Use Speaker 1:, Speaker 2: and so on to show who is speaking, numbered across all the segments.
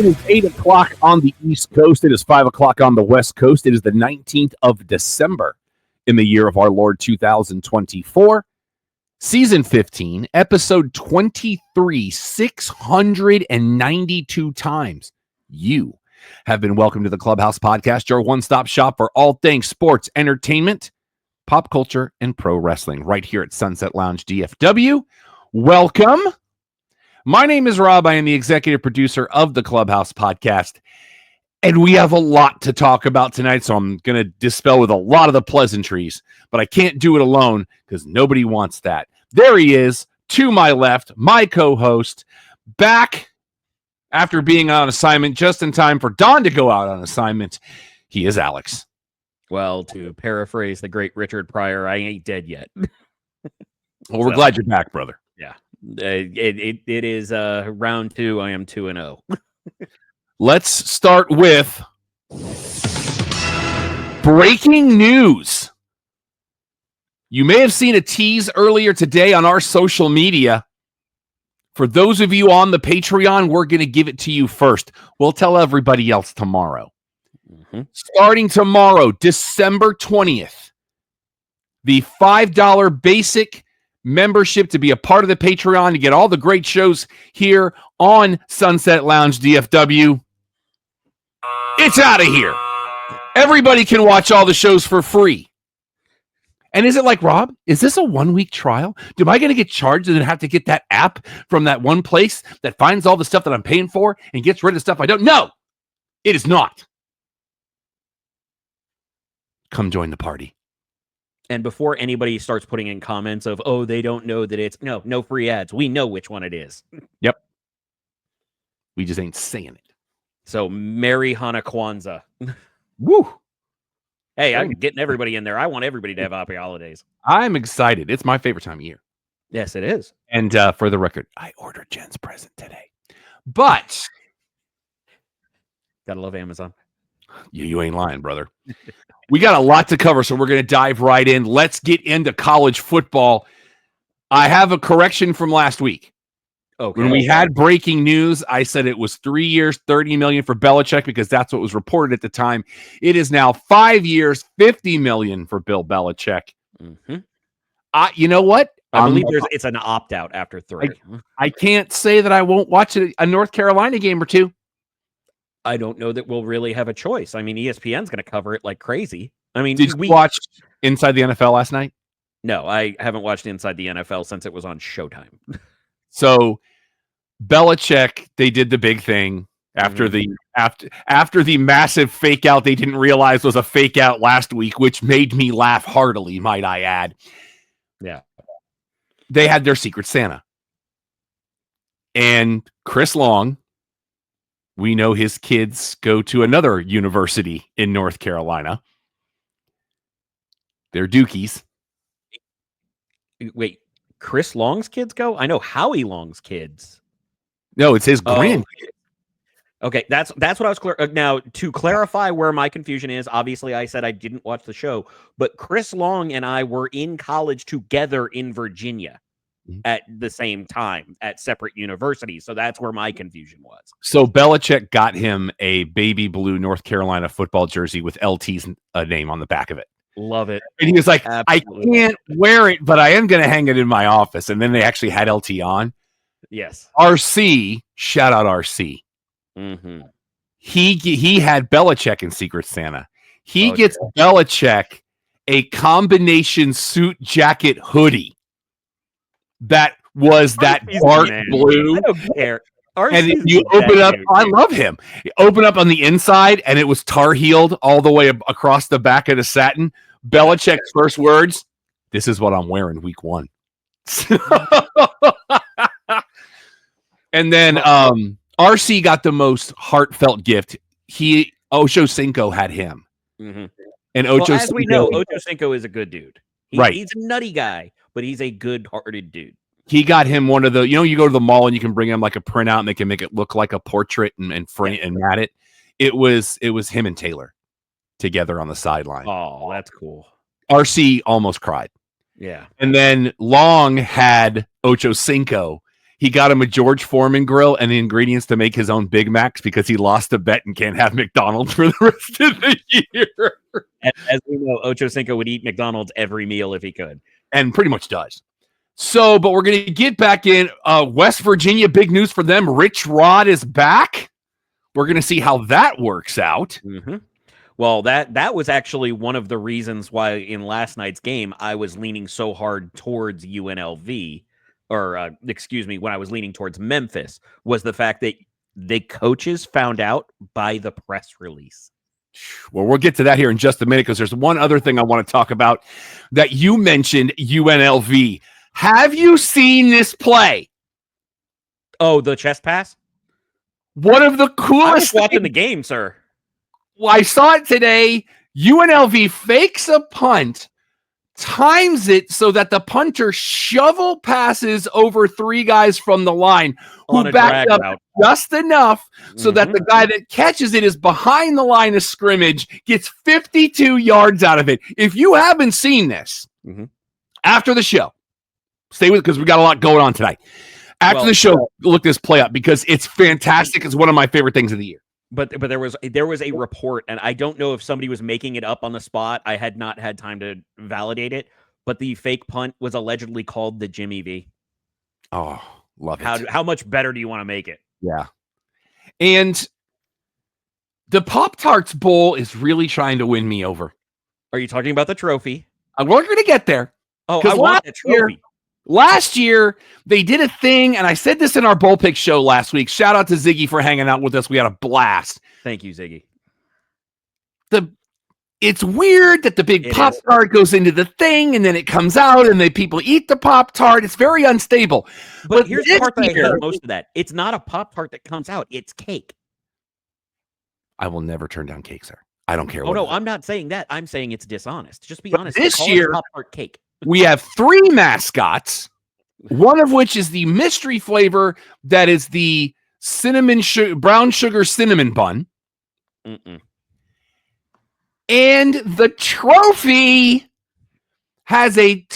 Speaker 1: It is 8 o'clock on the East Coast. It is 5 o'clock on the West Coast. It is the 19th of December in the year of our Lord 2024. Season 15, episode 23, 692 times. You have been welcomed to the Clubhouse Podcast, your one-stop shop for all things sports, entertainment, pop culture, and pro wrestling right here at Sunset Lounge DFW. Welcome. My name is Rob. I am the executive producer of the Clubhouse Podcast, and we have a lot to talk about tonight, so I'm going to dispel with a lot of the pleasantries, but I can't do it alone because nobody wants that. There he is, to my left, my co-host, back after being on assignment just in time for Don to go out on assignment. He is Alex.
Speaker 2: Well, to paraphrase the great Richard Pryor, I ain't dead yet.
Speaker 1: Well, we're glad you're back, brother.
Speaker 2: Yeah. It is round 2. I am 2-0.
Speaker 1: Let's start with breaking news. You may have seen a tease earlier today on our social media. For those of you on the Patreon, we're going to give it to you first. We'll tell everybody else tomorrow. Starting tomorrow, December 20th, the $5 basic membership to be a part of the Patreon to get all the great shows here on Sunset Lounge DFW. It's out of here. Everybody can watch all the shows for free. And is it like, Rob, is this a 1-week trial? Am I going to get charged and then have to get that app from that one place that finds all the stuff that I'm paying for and gets rid of stuff I don't? No, it is not. Come join the party.
Speaker 2: And before anybody starts putting in comments of, oh, they don't know that it's no free ads. We know which one it is.
Speaker 1: Yep. We just ain't saying it.
Speaker 2: So Merry Hana Kwanzaa.
Speaker 1: Woo.
Speaker 2: Hey, I'm getting everybody in there. I want everybody to have happy holidays.
Speaker 1: I'm excited. It's my favorite time of year.
Speaker 2: Yes, it is.
Speaker 1: And for the record, I ordered Jen's present today. But
Speaker 2: Gotta love Amazon.
Speaker 1: You ain't lying, brother. We got a lot to cover, so we're going to dive right in. Let's get into college football. I have a correction from last week.
Speaker 2: Okay.
Speaker 1: When we had breaking news, I said it was 3 years, $30 million for Belichick because that's what was reported at the time. It is now 5 years, $50 million for Bill Belichick.
Speaker 2: Mm-hmm.
Speaker 1: You know what?
Speaker 2: I believe it's an opt-out after 3.
Speaker 1: I can't say that I won't watch a North Carolina game or two.
Speaker 2: I don't know that we'll really have a choice. I mean, ESPN's going to cover it like crazy. I mean,
Speaker 1: did you watch Inside the NFL last night?
Speaker 2: No, I haven't watched Inside the NFL since it was on Showtime.
Speaker 1: So Belichick, they did the big thing after the massive fake out they didn't realize was a fake out last week, which made me laugh heartily, might I add.
Speaker 2: Yeah.
Speaker 1: They had their Secret Santa. And Chris Long, we know his kids go to another university in North Carolina. They're Dukies.
Speaker 2: Wait, Chris Long's kids go? I know Howie Long's kids.
Speaker 1: No, it's his grandkids.
Speaker 2: Okay, that's what I was clear. Now, to clarify where my confusion is, obviously I said I didn't watch the show, but Chris Long and I were in college together in Virginia at the same time at separate universities. So that's where my confusion was.
Speaker 1: So Belichick got him a baby blue North Carolina football jersey with LT's name on the back of it.
Speaker 2: Love it.
Speaker 1: And he was like,
Speaker 2: Absolutely.
Speaker 1: I can't wear it, but I am going to hang it in my office. And then they actually had LT on.
Speaker 2: Yes.
Speaker 1: RC, shout out RC.
Speaker 2: Mm-hmm.
Speaker 1: He had Belichick in Secret Santa. He gets Belichick a combination suit jacket hoodie that was that dark blue.
Speaker 2: I don't care.
Speaker 1: And if you open up, I love him. You open up on the inside, and it was tar-heeled all the way across the back of the satin. Belichick's first words, "This is what I'm wearing week 1." And then RC got the most heartfelt gift. Ocho Cinco had him.
Speaker 2: Mm-hmm.
Speaker 1: And Ocho
Speaker 2: as
Speaker 1: Cinco,
Speaker 2: we know, Ocho Cinco is a good dude.
Speaker 1: Right.
Speaker 2: He's a nutty guy, but he's a good-hearted dude.
Speaker 1: He got him one of the, you go to the mall and you can bring him like a printout and they can make it look like a portrait and frame and mat it. It was him and Taylor together on the sideline.
Speaker 2: Oh, that's cool.
Speaker 1: RC almost cried.
Speaker 2: Yeah.
Speaker 1: And then Long had Ocho Cinco he got him a George Foreman grill and the ingredients to make his own Big Macs because he lost a bet and can't have McDonald's for the rest of the year.
Speaker 2: As we know, Ocho Cinco would eat McDonald's every meal if he could.
Speaker 1: And pretty much does. So, but we're going to get back in. West Virginia, big news for them. Rich Rod is back. We're going to see how that works out.
Speaker 2: Mm-hmm. Well, that was actually one of the reasons why in last night's game I was leaning so hard towards UNLV, or excuse me, when I was leaning towards Memphis, was the fact that the coaches found out by the press release.
Speaker 1: Well, we'll get to that here in just a minute because there's one other thing I want to talk about that you mentioned, UNLV. Have you seen this play?
Speaker 2: Oh, the chest pass?
Speaker 1: One of the coolest.
Speaker 2: I was watching the game, sir.
Speaker 1: Well, I saw it today. UNLV fakes a punt, times it so that the punter shovel passes over three guys from the line who backed up just enough so that the guy that catches it is behind the line of scrimmage, gets 52 yards out of it. If you haven't seen this, after the show, stay with it because we got a lot going on tonight. After the show, look this play up because it's fantastic. It's one of my favorite things of the year.
Speaker 2: But there was a report, and I don't know if somebody was making it up on the spot. I had not had time to validate it, but the fake punt was allegedly called the Jimmy V.
Speaker 1: Oh, love it.
Speaker 2: How much better do you want to make it?
Speaker 1: Yeah. And the Pop-Tarts Bowl is really trying to win me over.
Speaker 2: Are you talking about the trophy?
Speaker 1: We're going to get there.
Speaker 2: Oh, I want the trophy.
Speaker 1: Last year, they did a thing, and I said this in our Bowl Pick show last week. Shout out to Ziggy for hanging out with us. We had a blast.
Speaker 2: Thank you, Ziggy.
Speaker 1: It's weird that the big Pop-Tart goes into the thing, and then it comes out, and people eat the Pop-Tart. It's very unstable.
Speaker 2: But here's the part that I hate most of that. It's not a Pop-Tart that comes out. It's cake.
Speaker 1: I will never turn down cake, sir. I don't care.
Speaker 2: Oh, no, I'm not saying that. I'm saying it's dishonest. Just be honest.
Speaker 1: This year,
Speaker 2: Pop-Tart cake.
Speaker 1: We have three mascots, one of which is the mystery flavor that is the brown sugar cinnamon bun. And the trophy has a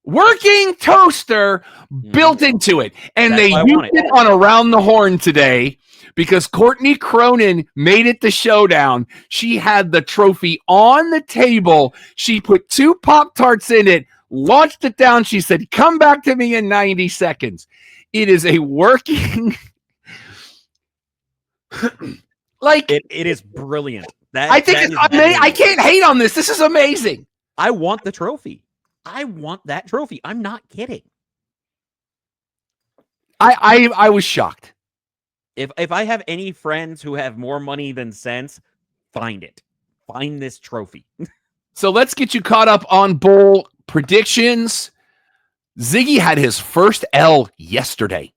Speaker 1: working toaster built into it. And they used it on Around the Horn today because Courtney Cronin made it the showdown. She had the trophy on the table. She put two Pop-Tarts in it, launched it down. She said, "Come back to me in 90 seconds." It is a working...
Speaker 2: It is brilliant.
Speaker 1: I think it's amazing. I can't hate on this. This is amazing.
Speaker 2: I want the trophy. I want that trophy. I'm not kidding.
Speaker 1: I was shocked.
Speaker 2: If I have any friends who have more money than sense, find it. Find this trophy.
Speaker 1: So let's get you caught up on bowl predictions. Ziggy had his first L yesterday.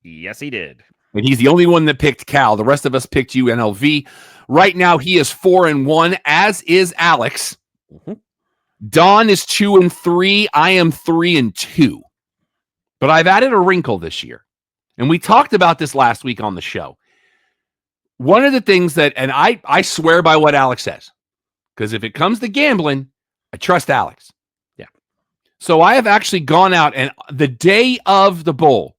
Speaker 2: Yes, he did.
Speaker 1: And he's the only one that picked Cal. The rest of us picked UNLV. Right now, he is 4-1, as is Alex. Don is 2-3. I am 3-2. But I've added a wrinkle this year. And we talked about this last week on the show. One of the things that, and I swear by what Alex says, because if it comes to gambling, I trust Alex.
Speaker 2: Yeah.
Speaker 1: So I have actually gone out, and the day of the bowl,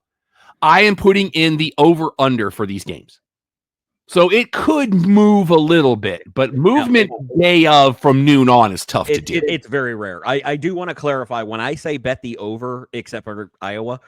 Speaker 1: I am putting in the over-under for these games. So it could move a little bit, but movement day of from noon on is tough to do.
Speaker 2: It's very rare. I do want to clarify, when I say bet the over, except for Iowa,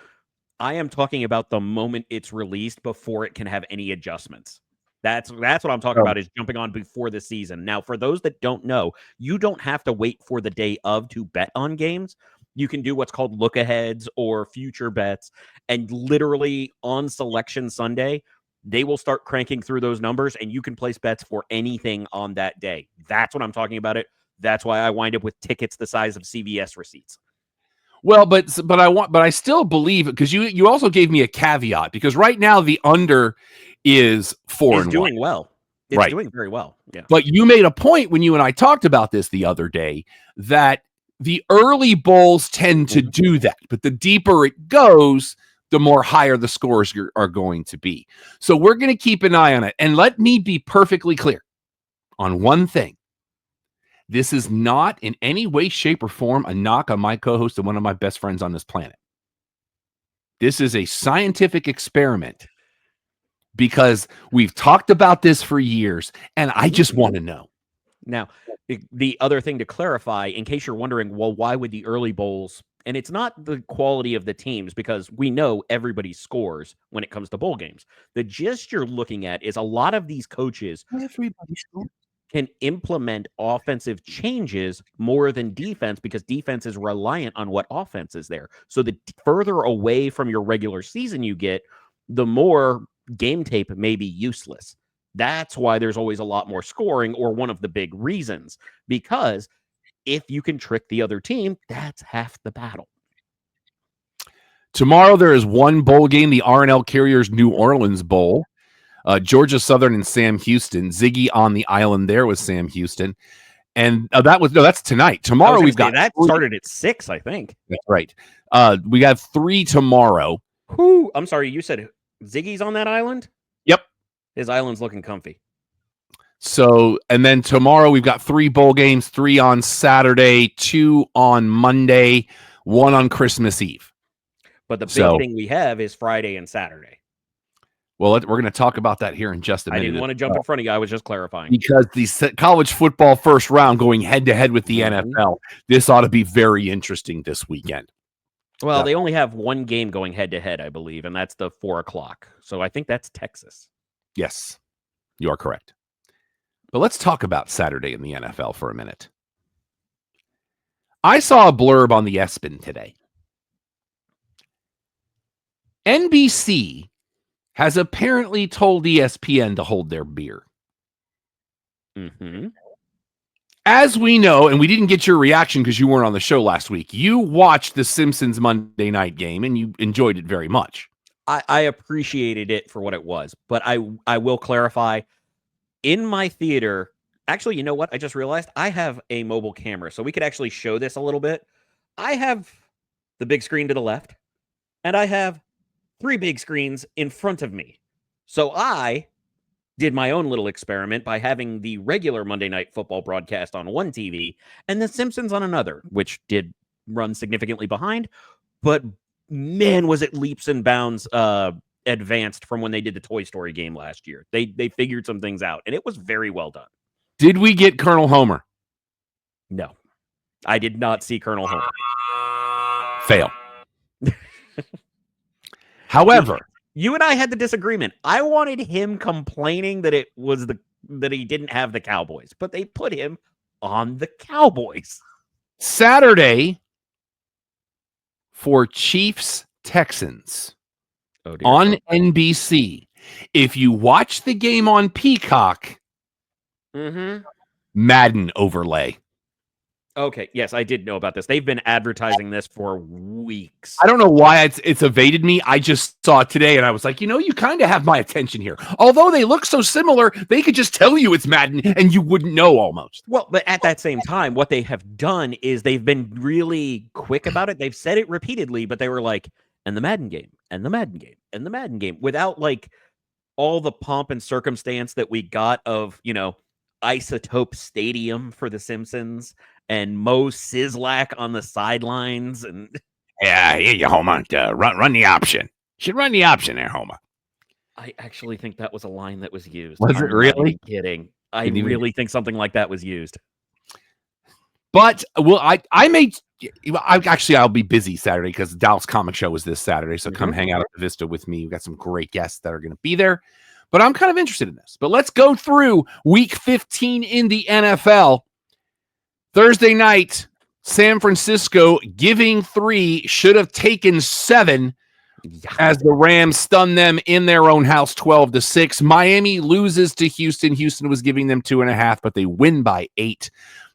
Speaker 2: I am talking about the moment it's released before it can have any adjustments. That's what I'm talking about, is jumping on before the season. Now, for those that don't know, you don't have to wait for the day of to bet on games. You can do what's called look-aheads or future bets, and literally on Selection Sunday, they will start cranking through those numbers, and you can place bets for anything on that day. That's what I'm talking about. That's why I wind up with tickets the size of CVS receipts.
Speaker 1: Well, but I still believe, because you also gave me a caveat, because right now the under is 4-1.
Speaker 2: It's doing well. It's doing very well. Yeah.
Speaker 1: But you made a point when you and I talked about this the other day that the early bowls tend to do that, but the deeper it goes, the more higher the scores are going to be. So we're going to keep an eye on it. And let me be perfectly clear on one thing. This is not in any way, shape, or form a knock on my co-host and one of my best friends on this planet. This is a scientific experiment because we've talked about this for years, and I just want to know.
Speaker 2: Now, the other thing to clarify, in case you're wondering, well, why would the early bowls? And it's not the quality of the teams, because we know everybody scores when it comes to bowl games. The gist you're looking at is a lot of these coaches can implement offensive changes more than defense, because defense is reliant on what offense is there. So the further away from your regular season you get, the more game tape may be useless. That's why there's always a lot more scoring, or one of the big reasons, because if you can trick the other team, that's half the battle.
Speaker 1: Tomorrow there is one bowl game, the R&L Carriers New Orleans Bowl. Georgia Southern and Sam Houston. Ziggy on the island there with Sam Houston. And that's tonight. Tomorrow we've got
Speaker 2: that started at 6, I think.
Speaker 1: That's right. We got 3 tomorrow.
Speaker 2: Who? I'm sorry, you said Ziggy's on that island?
Speaker 1: Yep.
Speaker 2: His island's looking comfy.
Speaker 1: So, and then tomorrow we've got 3 bowl games, 3 on Saturday, 2 on Monday, 1 on Christmas Eve.
Speaker 2: But the big thing we have is Friday and Saturday.
Speaker 1: Well, we're going to talk about that here in just a minute.
Speaker 2: I didn't want to jump in front of you. I was just clarifying.
Speaker 1: Because the college football first round going head-to-head with the NFL, this ought to be very interesting this weekend.
Speaker 2: Well, they only have one game going head-to-head, I believe, and that's the 4 o'clock. So I think that's Texas.
Speaker 1: Yes, you are correct. But let's talk about Saturday in the NFL for a minute. I saw a blurb on the ESPN today. NBC has apparently told ESPN to hold their beer.
Speaker 2: Mm-hmm.
Speaker 1: As we know, and we didn't get your reaction because you weren't on the show last week, you watched the Simpsons Monday night game and you enjoyed it very much.
Speaker 2: I appreciated it for what it was, but I will clarify. In my theater, actually, you know what? I just realized I have a mobile camera, so we could actually show this a little bit. I have the big screen to the left, and I have 3 big screens in front of me. So I did my own little experiment by having the regular Monday Night Football broadcast on one TV and The Simpsons on another, which did run significantly behind, but man, was it leaps and bounds advanced from when they did the Toy Story game last year. They figured some things out, and it was very well done.
Speaker 1: Did we get Colonel Homer?
Speaker 2: No, I did not see Colonel Homer.
Speaker 1: Fail. However,
Speaker 2: you and I had the disagreement. I wanted him complaining that that he didn't have the Cowboys, but they put him on the Cowboys.
Speaker 1: Saturday for Chiefs Texans on NBC. If you watch the game on Peacock, Madden overlay.
Speaker 2: Okay, yes, I did know about this. They've been advertising this for weeks.
Speaker 1: I don't know why it's evaded me. I just saw it today, and I was like, you kind of have my attention here. Although they look so similar, they could just tell you it's Madden, and you wouldn't know almost.
Speaker 2: Well, but at that same time, what they have done is they've been really quick about it. They've said it repeatedly, but they were like, and the Madden game, and the Madden game, and the Madden game, without like all the pomp and circumstance that we got of, Isotope Stadium for The Simpsons and Mo Sizlak on the sidelines. And
Speaker 1: yeah, here you, Homer. Run the option. You should run the option there, Homer.
Speaker 2: I actually think that was a line that was used.
Speaker 1: Was it really?
Speaker 2: Not kidding. I really think something like that was used.
Speaker 1: But I'll be busy Saturday because the Dallas Comic Show is this Saturday. So come hang out at the Vista with me. We've got some great guests that are going to be there. But I'm kind of interested in this. But let's go through week 15 in the NFL. Thursday night, San Francisco giving 3, should have taken 7 as the Rams stun them in their own house 12-6. Miami loses to Houston. Houston was giving them 2.5, but they win by 8.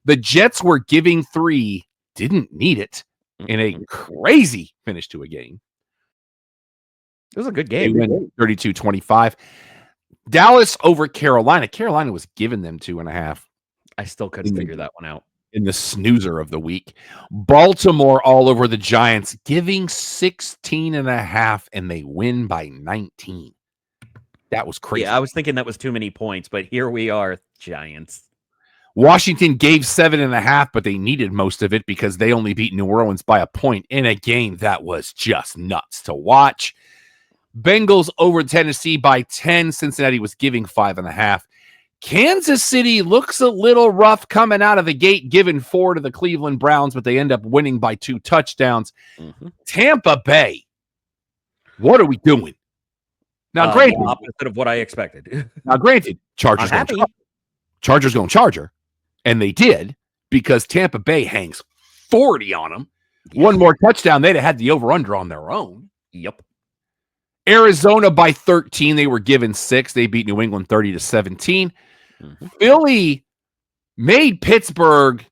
Speaker 1: The Jets were giving 3, didn't need it in a crazy finish to a game.
Speaker 2: It was a good game.
Speaker 1: They win 32-25. Dallas over Carolina. Carolina was giving them 2.5.
Speaker 2: I still couldn't figure that one out.
Speaker 1: In the snoozer of the week. Baltimore all over the Giants, giving 16.5, and they win by 19. That was crazy.
Speaker 2: Yeah, I was thinking that was too many points, but here we are, Giants.
Speaker 1: Washington gave 7.5, but they needed most of it because they only beat New Orleans by a point in a game that was just nuts to watch. Bengals over Tennessee by 10. Cincinnati was giving 5.5. Kansas City looks a little rough coming out of the gate, giving 4 to the Cleveland Browns, but they end up winning by 2 touchdowns. Tampa Bay, what are we doing? Now, granted,
Speaker 2: the opposite of what I expected.
Speaker 1: Chargers going Charger, and they did because Tampa Bay hangs 40 on them. Yeah. One more touchdown, they'd have had the over-under on their own.
Speaker 2: Yep.
Speaker 1: Arizona by 13. They were given 6. They beat New England 30-17. Philly made Pittsburgh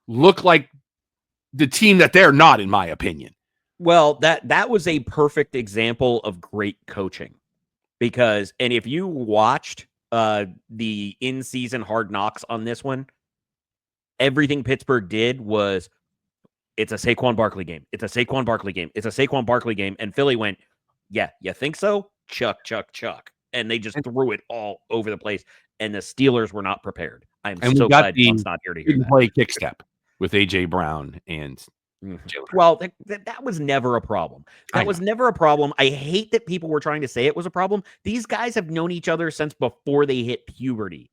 Speaker 1: look like the team that they're not, in my opinion.
Speaker 2: Well, that was a perfect example of great coaching. Because, and if you watched the in-season Hard Knocks on this one, everything Pittsburgh did was, it's a Saquon Barkley game. It's a Saquon Barkley game. It's a Saquon Barkley game. And Philly went, yeah, you think so? Chuck, chuck, chuck. And they just threw it all over the place. And the Steelers were not prepared. I'm so glad John's not here to hear that.
Speaker 1: Play kick step with A.J. Brown and
Speaker 2: Well, that was never a problem. That was never a problem. I hate that people were trying to say it was a problem. These guys have known each other since before they hit puberty.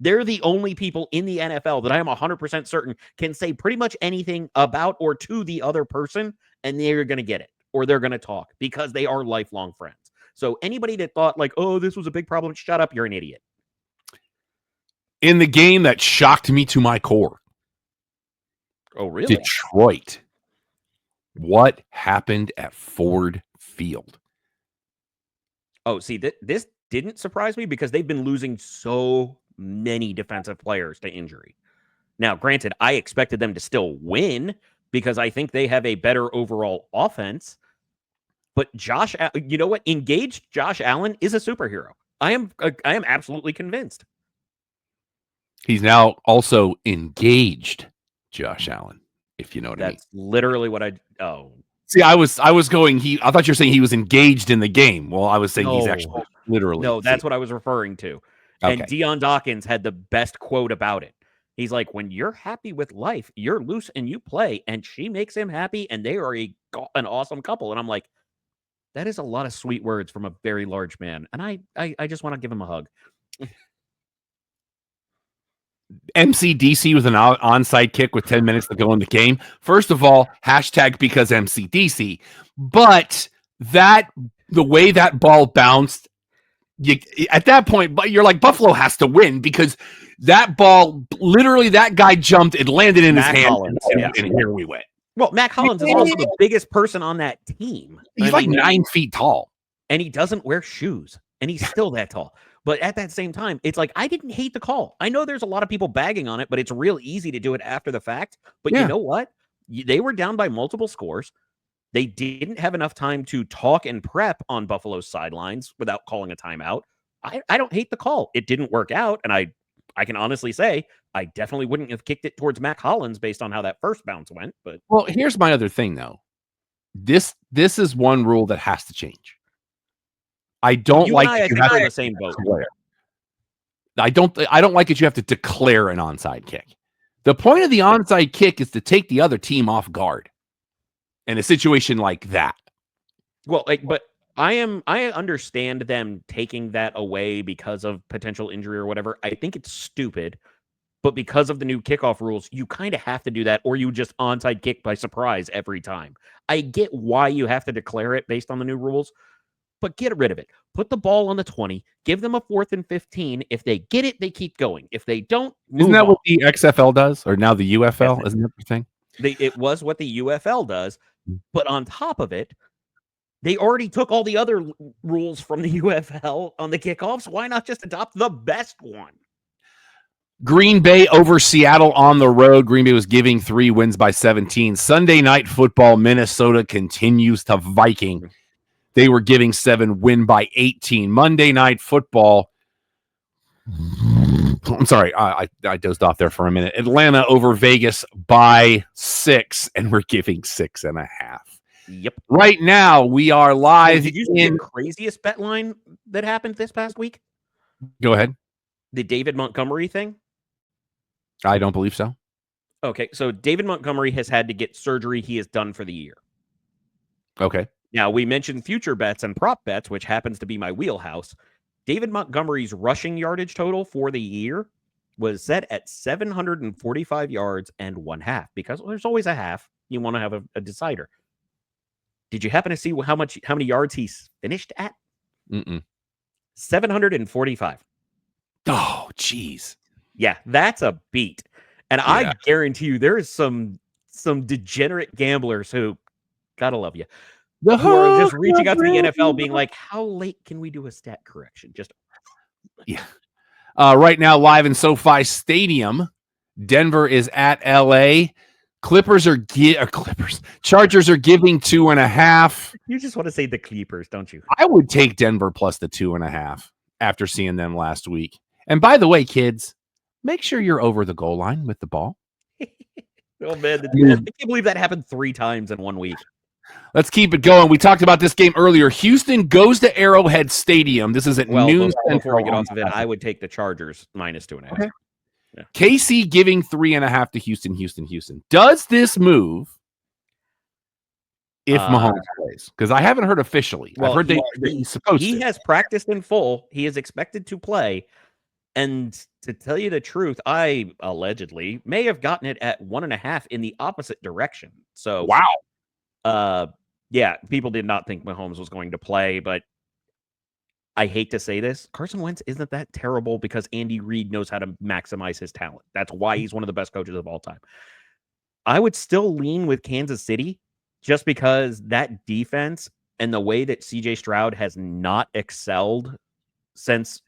Speaker 2: They're the only people in the NFL that I am 100% certain can say pretty much anything about or to the other person, and they're going to get it, or they're going to talk, because they are lifelong friends. So anybody that thought like, oh, this was a big problem, shut up, you're an idiot.
Speaker 1: In the game that shocked me to my core.
Speaker 2: Oh, really?
Speaker 1: Detroit. What happened at Ford Field?
Speaker 2: Oh, see, this didn't surprise me because they've been losing so many defensive players to injury. Now, granted, I expected them to still win because I think they have a better overall offense. But you know what? Engaged Josh Allen is a superhero. I am absolutely convinced.
Speaker 1: He's now also engaged Josh Allen, if you know what I mean.
Speaker 2: That's literally what
Speaker 1: See, I was going, I thought you were saying he was engaged in the game. Well, I was saying he's actually literally.
Speaker 2: No, that's what I was referring to. Okay. And Deion Dawkins had the best quote about it. He's like, when you're happy with life, you're loose and you play, and she makes him happy, and they are an awesome couple. And I'm like, that is a lot of sweet words from a very large man. And I just want to give him a hug.
Speaker 1: MCDC was an onside kick with 10 minutes to go in the game. First of all, hashtag because MCDC. But the way that ball bounced, at that point, you're like, Buffalo has to win because that ball, literally that guy jumped, it landed in his hand, and here we went.
Speaker 2: Well, Mac Hollins is also the biggest person on that team.
Speaker 1: He's like 9 feet tall.
Speaker 2: And he doesn't wear shoes, and he's still that tall. But at that same time, it's like, I didn't hate the call. I know there's a lot of people bagging on it, but it's real easy to do it after the fact. But you know what? They were down by multiple scores. They didn't have enough time to talk and prep on Buffalo's sidelines without calling a timeout. I don't hate the call. It didn't work out, and I can honestly say I definitely wouldn't have kicked it towards Mac Hollins based on how that first bounce went. But
Speaker 1: well, here's my other thing, though. This is one rule that has to change. I don't like that you have to
Speaker 2: the same boat.
Speaker 1: I don't like it. You have to declare an onside kick. The point of the onside kick is to take the other team off guard in a situation like that.
Speaker 2: Well, but I understand them taking that away because of potential injury or whatever. I think it's stupid, but because of the new kickoff rules, you kind of have to do that, or you just onside kick by surprise every time. I get why you have to declare it based on the new rules, but get rid of it. Put the ball on the 20. Give them a 4th and 15. If they get it, they keep going. If they don't,
Speaker 1: isn't that what the XFL does, or now the UFL? Isn't that the thing?
Speaker 2: It was what the UFL does, but on top of it, they already took all the other rules from the UFL on the kickoffs. Why not just adopt the best one?
Speaker 1: Green Bay over Seattle on the road. Green Bay was giving 3, wins by 17. Sunday Night Football, Minnesota continues to Viking. They were giving 7, win by 18. Monday Night Football. I'm sorry, I dozed off there for a minute. Atlanta over Vegas by 6, and we're giving 6.5.
Speaker 2: Yep.
Speaker 1: Right now, we are live.
Speaker 2: Did you see the craziest bet line that happened this past week?
Speaker 1: Go ahead.
Speaker 2: The David Montgomery thing.
Speaker 1: I don't believe so.
Speaker 2: Okay, so David Montgomery has had to get surgery. He is done for the year.
Speaker 1: Okay.
Speaker 2: Now, we mentioned future bets and prop bets, which happens to be my wheelhouse. David Montgomery's rushing yardage total for the year was set at 745 yards and 1/2, because there's always a half. You want to have a decider. Did you happen to see how many yards he's finished at? 745.
Speaker 1: Oh, jeez.
Speaker 2: Yeah, that's a beat. And
Speaker 1: Yeah.
Speaker 2: I guarantee you there is some degenerate gamblers who, gotta love you, who are just reaching out to the NFL being like, how late can we do a stat correction? Just
Speaker 1: yeah. Right now, live in SoFi Stadium, Denver is at LA. Chargers are giving 2.5.
Speaker 2: You just want to say the Clippers, don't you?
Speaker 1: I would take Denver plus the 2.5 after seeing them last week. And by the way, kids, make sure you're over the goal line with the ball.
Speaker 2: Oh, man. I can't believe that happened 3 times in 1 week.
Speaker 1: Let's keep it going. We talked about this game earlier. Houston goes to Arrowhead Stadium. This is at noon.
Speaker 2: Before we get off of it, I would take the Chargers minus 2.5.
Speaker 1: Okay. Yeah. KC giving 3.5 to Houston. Does this move if Mahomes plays? Because I haven't heard officially. I've heard he's supposed to.
Speaker 2: He has practiced in full. He is expected to play. And to tell you the truth, I allegedly may have gotten it at 1.5 in the opposite direction. So
Speaker 1: wow.
Speaker 2: Yeah, people did not think Mahomes was going to play, but I hate to say this, Carson Wentz isn't that terrible because Andy Reid knows how to maximize his talent. That's why he's one of the best coaches of all time. I would still lean with Kansas City just because that defense and the way that CJ Stroud has not excelled since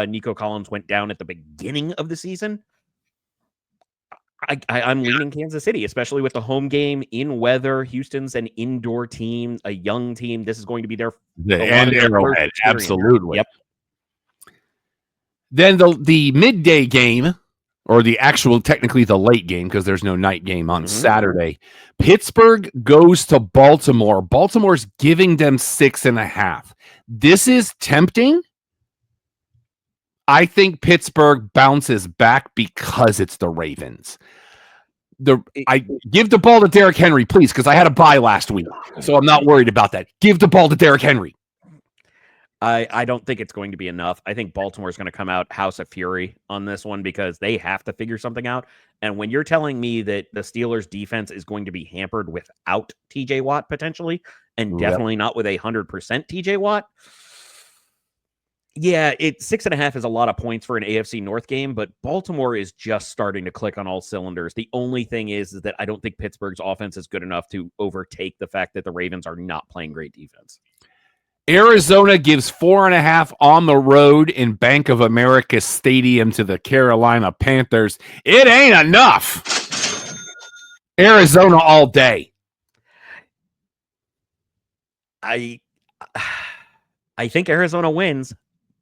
Speaker 2: Nico Collins went down at the beginning of the season. I'm leaning Kansas City, especially with the home game in weather. Houston's an indoor team, a young team. This is going to be their
Speaker 1: Arrowhead. Absolutely.
Speaker 2: Yep.
Speaker 1: Then the midday game, or technically the late game, because there's no night game on Saturday. Pittsburgh goes to Baltimore. Baltimore's giving them 6.5. This is tempting. I think Pittsburgh bounces back because it's the Ravens. I give the ball to Derrick Henry, please, because I had a bye last week, so I'm not worried about that. Give the ball to Derrick Henry.
Speaker 2: I don't think it's going to be enough. I think Baltimore's going to come out House of Fury on this one because they have to figure something out. And when you're telling me that the Steelers' defense is going to be hampered without TJ Watt potentially, and definitely not with 100% TJ Watt, yeah, 6.5 is a lot of points for an AFC North game, but Baltimore is just starting to click on all cylinders. The only thing is that I don't think Pittsburgh's offense is good enough to overtake the fact that the Ravens are not playing great defense.
Speaker 1: Arizona gives 4.5 on the road in Bank of America Stadium to the Carolina Panthers. It ain't enough. Arizona all day.
Speaker 2: I think Arizona wins,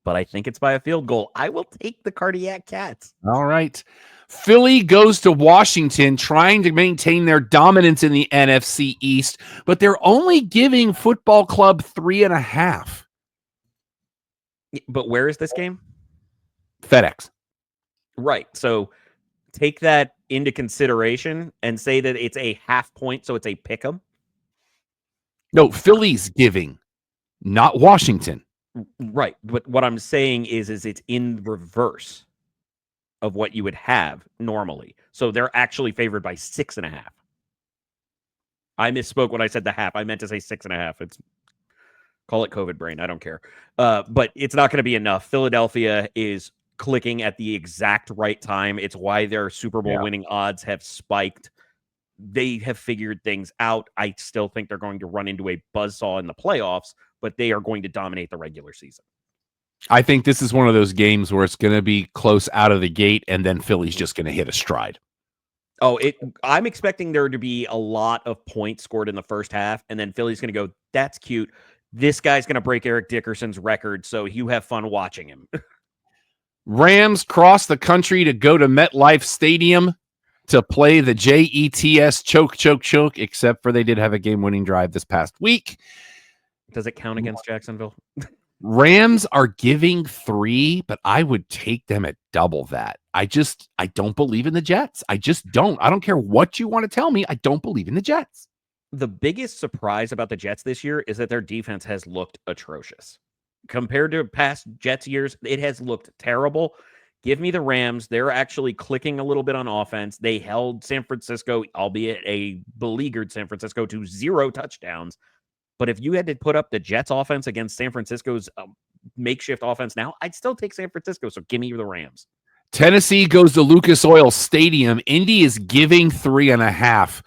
Speaker 2: but I think it's by a field goal. I will take the Cardiac Cats.
Speaker 1: All right. Philly goes to Washington trying to maintain their dominance in the NFC East, but they're only giving Football Club 3.5.
Speaker 2: But where is this game?
Speaker 1: FedEx.
Speaker 2: Right. So take that into consideration and say that it's a half point, so it's a pick 'em.
Speaker 1: No, Philly's giving, not Washington.
Speaker 2: Right. But what I'm saying is it's in reverse of what you would have normally. So they're actually favored by 6.5. I misspoke when I said the half. I meant to say 6.5. Call it COVID brain. I don't care. But it's not going to be enough. Philadelphia is clicking at the exact right time. It's why their Super Bowl winning odds have spiked. They have figured things out. I still think they're going to run into a buzzsaw in the playoffs, but they are going to dominate the regular season.
Speaker 1: I think this is one of those games where it's going to be close out of the gate, and then Philly's just going to hit a stride.
Speaker 2: I'm expecting there to be a lot of points scored in the first half, and then Philly's going to go, that's cute. This guy's going to break Eric Dickerson's record, so you have fun watching him.
Speaker 1: Rams cross the country to go to MetLife Stadium to play the JETS choke, except for they did have a game-winning drive this past week.
Speaker 2: Does it count against Jacksonville?
Speaker 1: Rams are giving 3, but I would take them at double that. I don't believe in the Jets. I just don't. I don't care what you want to tell me. I don't believe in the Jets.
Speaker 2: The biggest surprise about the Jets this year is that their defense has looked atrocious. Compared to past Jets years, it has looked terrible. Give me the Rams. They're actually clicking a little bit on offense. They held San Francisco, albeit a beleaguered San Francisco, to 0 touchdowns. But if you had to put up the Jets offense against San Francisco's makeshift offense now, I'd still take San Francisco. So give me the Rams.
Speaker 1: Tennessee goes to Lucas Oil Stadium. Indy is giving 3.5.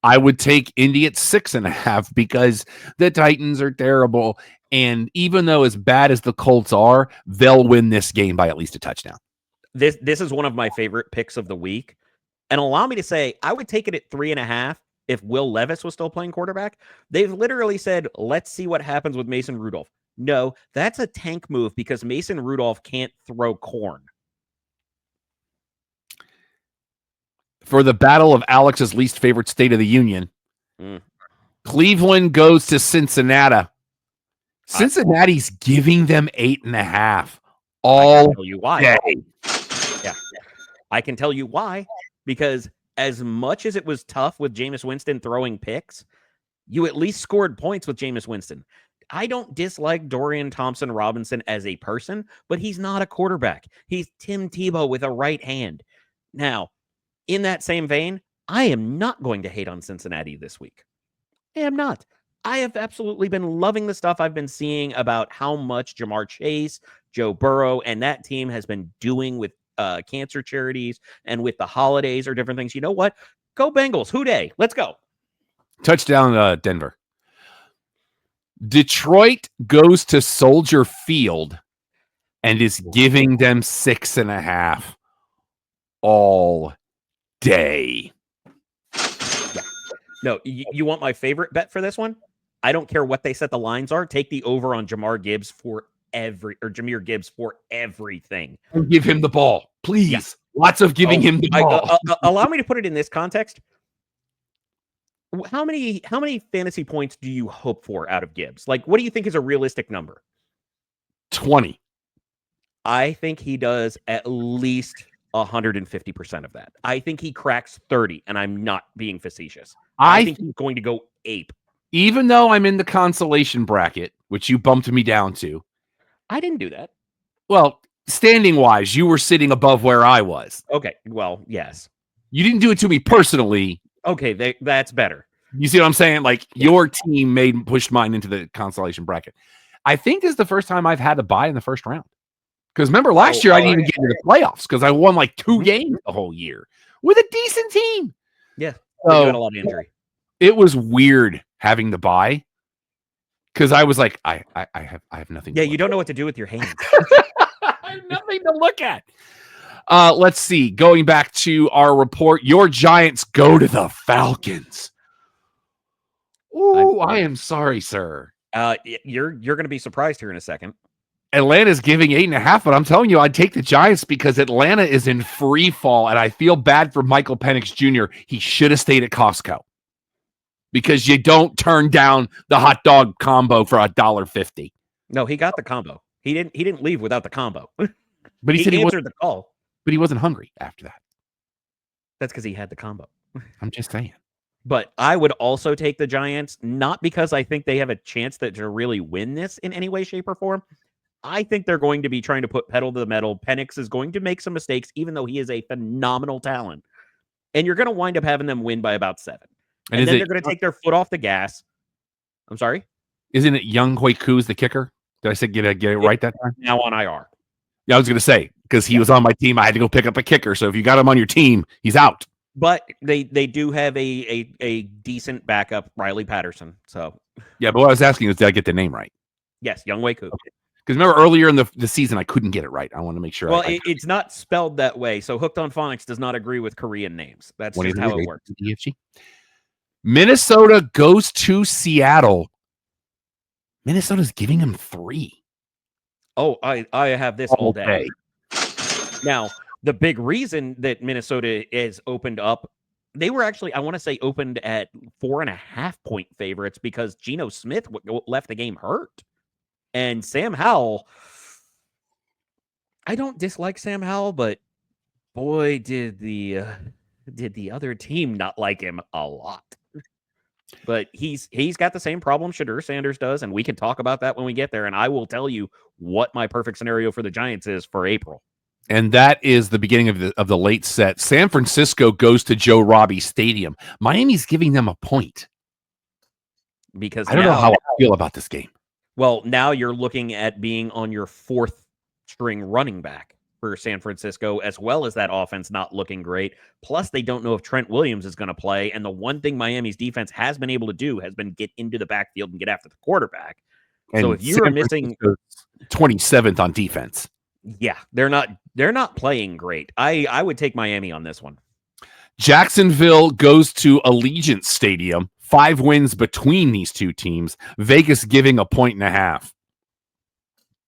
Speaker 1: I would take Indy at 6.5 because the Titans are terrible. And even though as bad as the Colts are, they'll win this game by at least a touchdown.
Speaker 2: This is one of my favorite picks of the week. And allow me to say, I would take it at 3.5 if Will Levis was still playing quarterback. They've literally said, let's see what happens with Mason Rudolph. No, that's a tank move because Mason Rudolph can't throw corn.
Speaker 1: For the battle of Alex's least favorite state of the union, Cleveland goes to Cincinnati. Cincinnati's giving them 8.5 all
Speaker 2: tell you why.
Speaker 1: day.
Speaker 2: Yeah, I can tell you why. Because as much as it was tough with Jameis Winston throwing picks, you at least scored points with Jameis Winston. I don't dislike Dorian Thompson-Robinson as a person, but he's not a quarterback. He's Tim Tebow with a right hand. Now, in that same vein, I am not going to hate on Cincinnati this week. I am not. I have absolutely been loving the stuff I've been seeing about how much Jamar Chase, Joe Burrow, and that team has been doing with cancer charities and with the holidays or different things. You know what? Go Bengals. Hooday. Let's go.
Speaker 1: Touchdown, Denver. Detroit goes to Soldier Field and is giving them 6.5 all day.
Speaker 2: Yeah. No, you want my favorite bet for this one? I don't care what they set the lines are. Take the over on Jameer Gibbs for everything.
Speaker 1: And give him the ball, please. Yeah. Lots of giving him the ball.
Speaker 2: Allow me to put it in this context. How many fantasy points do you hope for out of Gibbs? Like, what do you think is a realistic number?
Speaker 1: 20.
Speaker 2: I think he does at least 150% of that. I think he cracks 30, and I'm not being facetious. I think he's going to go ape.
Speaker 1: Even though I'm in the consolation bracket, which you bumped me down to.
Speaker 2: I didn't do that.
Speaker 1: Well, standing-wise, you were sitting above where I was.
Speaker 2: Okay, well, yes.
Speaker 1: You didn't do it to me personally.
Speaker 2: Okay, that's better.
Speaker 1: You see what I'm saying? Like, your team pushed mine into the consolation bracket. I think this is the first time I've had a bye in the first round. Because remember, last year I didn't even get into the playoffs because I won like 2 games the whole year with a decent team.
Speaker 2: Yeah, so, had a lot of injury.
Speaker 1: It was weird having the bye because I was like, I have nothing.
Speaker 2: Yeah, you don't know what to do with your hands.
Speaker 1: I have nothing to look at. Let's see. Going back to our report, your Giants go to the Falcons. Ooh, I am sorry, sir.
Speaker 2: You're going to be surprised here in a second.
Speaker 1: Atlanta's giving 8.5, but I'm telling you, I'd take the Giants because Atlanta is in free fall, and I feel bad for Michael Penix Jr. He should have stayed at Costco because you don't turn down the hot dog combo for $1.50.
Speaker 2: No, he got the combo. He didn't leave without the combo.
Speaker 1: But he said
Speaker 2: answered the call.
Speaker 1: But he wasn't hungry after that.
Speaker 2: That's because he had the combo.
Speaker 1: I'm just saying.
Speaker 2: But I would also take the Giants, not because I think they have a chance to really win this in any way, shape, or form. I think they're going to be trying to put pedal to the metal. Penix is going to make some mistakes, even though he is a phenomenal talent. And you're going to wind up having them win by about 7. And then they're going to take their foot off the gas. I'm sorry?
Speaker 1: Isn't it Young Hoi Koo's the kicker? Did I say get it right that time?
Speaker 2: Now on IR.
Speaker 1: Yeah, I was going to say, because he was on my team, I had to go pick up a kicker. So if you got him on your team, he's out.
Speaker 2: But they do have a decent backup, Riley Patterson. So
Speaker 1: yeah, but what I was asking is, did I get the name right?
Speaker 2: Yes, Young Hoi Koo.
Speaker 1: Okay. Because remember earlier in the season, I couldn't get it right. I want to make sure.
Speaker 2: Well, it's not spelled that way. So Hooked on Phonics does not agree with Korean names. That's just how it works.
Speaker 1: DFG. Minnesota goes to Seattle. Minnesota's giving them 3.
Speaker 2: Oh, I have this all day. Now, the big reason that Minnesota is opened up, they were actually, I want to say, opened at 4.5 point favorites because Geno Smith left the game hurt. And Sam Howell, I don't dislike Sam Howell, but boy, did the other team not like him a lot. But he's got the same problem Shadur Sanders does, and we can talk about that when we get there. And I will tell you what my perfect scenario for the Giants is for April.
Speaker 1: And that is the beginning of the late set. San Francisco goes to Joe Robbie Stadium. Miami's giving them a point.
Speaker 2: Because
Speaker 1: I don't know how I feel about this game.
Speaker 2: Well, now you're looking at being on your fourth string running back for San Francisco, as well as that offense not looking great. Plus, they don't know if Trent Williams is going to play. And the one thing Miami's defense has been able to do has been get into the backfield and get after the quarterback.
Speaker 1: And
Speaker 2: so if you're missing
Speaker 1: 27th on defense,
Speaker 2: yeah, they're not playing great. I would take Miami on this one.
Speaker 1: Jacksonville goes to Allegiant Stadium. 5 wins between these two teams. Vegas giving a 1.5.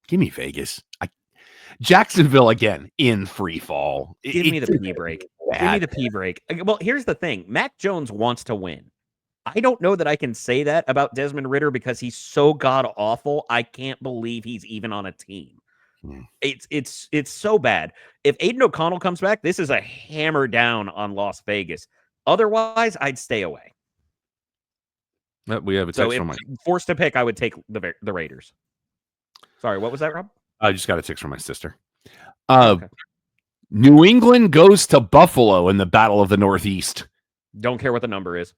Speaker 1: Give me Vegas. Jacksonville again in free fall.
Speaker 2: Give me the pee break. Give me the pee break. Well, here's the thing. Mac Jones wants to win. I don't know that I can say that about Desmond Ridder because he's so god awful. I can't believe he's even on a team. It's so bad. If Aiden O'Connell comes back, this is a hammer down on Las Vegas. Otherwise, I'd stay away.
Speaker 1: We have a text from my
Speaker 2: forced to pick. I would take the Raiders. Sorry, what was that, Rob?
Speaker 1: I just got a text from my sister. Okay. New England goes to Buffalo in the Battle of the Northeast.
Speaker 2: Don't care what the number is.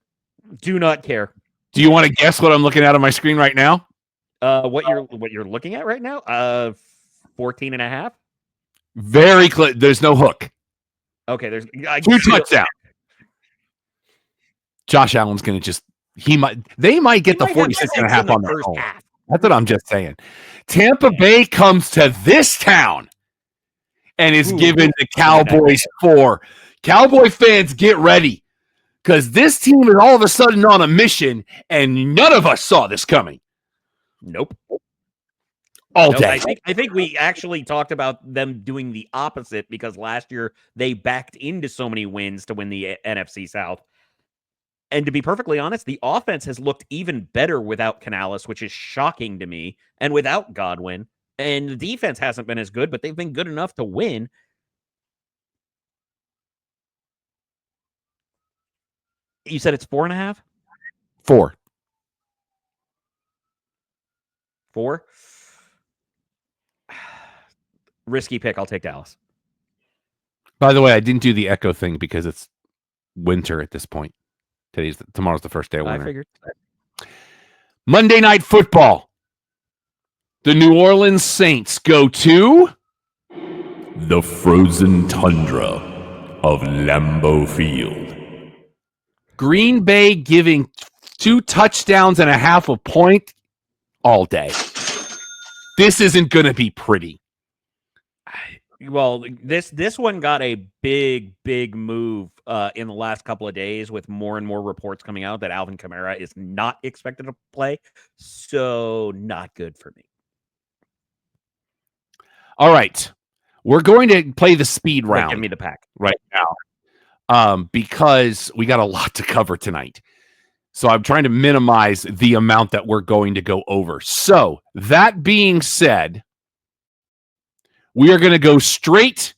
Speaker 2: Do not care.
Speaker 1: Do you want to guess what I'm looking at on my screen right now?
Speaker 2: What you're looking at right now? 14.5.
Speaker 1: Very clear. There's no hook.
Speaker 2: Okay, there's
Speaker 1: 2 touchdowns. Josh Allen's going to just they might get the 46.5 on their own. That's what I'm just saying. Tampa Bay comes to this town and is given the Cowboys 4. Cowboy fans, get ready because this team is all of a sudden on a mission, and none of us saw this coming.
Speaker 2: Nope.
Speaker 1: All day.
Speaker 2: I think we actually talked about them doing the opposite because last year they backed into so many wins to win the NFC South. And to be perfectly honest, the offense has looked even better without Canales, which is shocking to me, and without Godwin. And the defense hasn't been as good, but they've been good enough to win. You said it's 4.5?
Speaker 1: 4.
Speaker 2: 4? Risky pick. I'll take Dallas.
Speaker 1: By the way, I didn't do the echo thing because it's winter at this point. Tomorrow's the first day of winter.
Speaker 2: I figured.
Speaker 1: Monday Night Football. The New Orleans Saints go to the frozen tundra of Lambeau Field. Green Bay giving 2 touchdowns and a half a point all day. This isn't going to be pretty.
Speaker 2: Well, this one got a big move in the last couple of days with more and more reports coming out that Alvin Kamara is not expected to play. So not good for me.
Speaker 1: All right. We're going to play the speed round.
Speaker 2: Give me the pack
Speaker 1: right now because we got a lot to cover tonight. So I'm trying to minimize the amount that we're going to go over. So that being said, we are going to go straight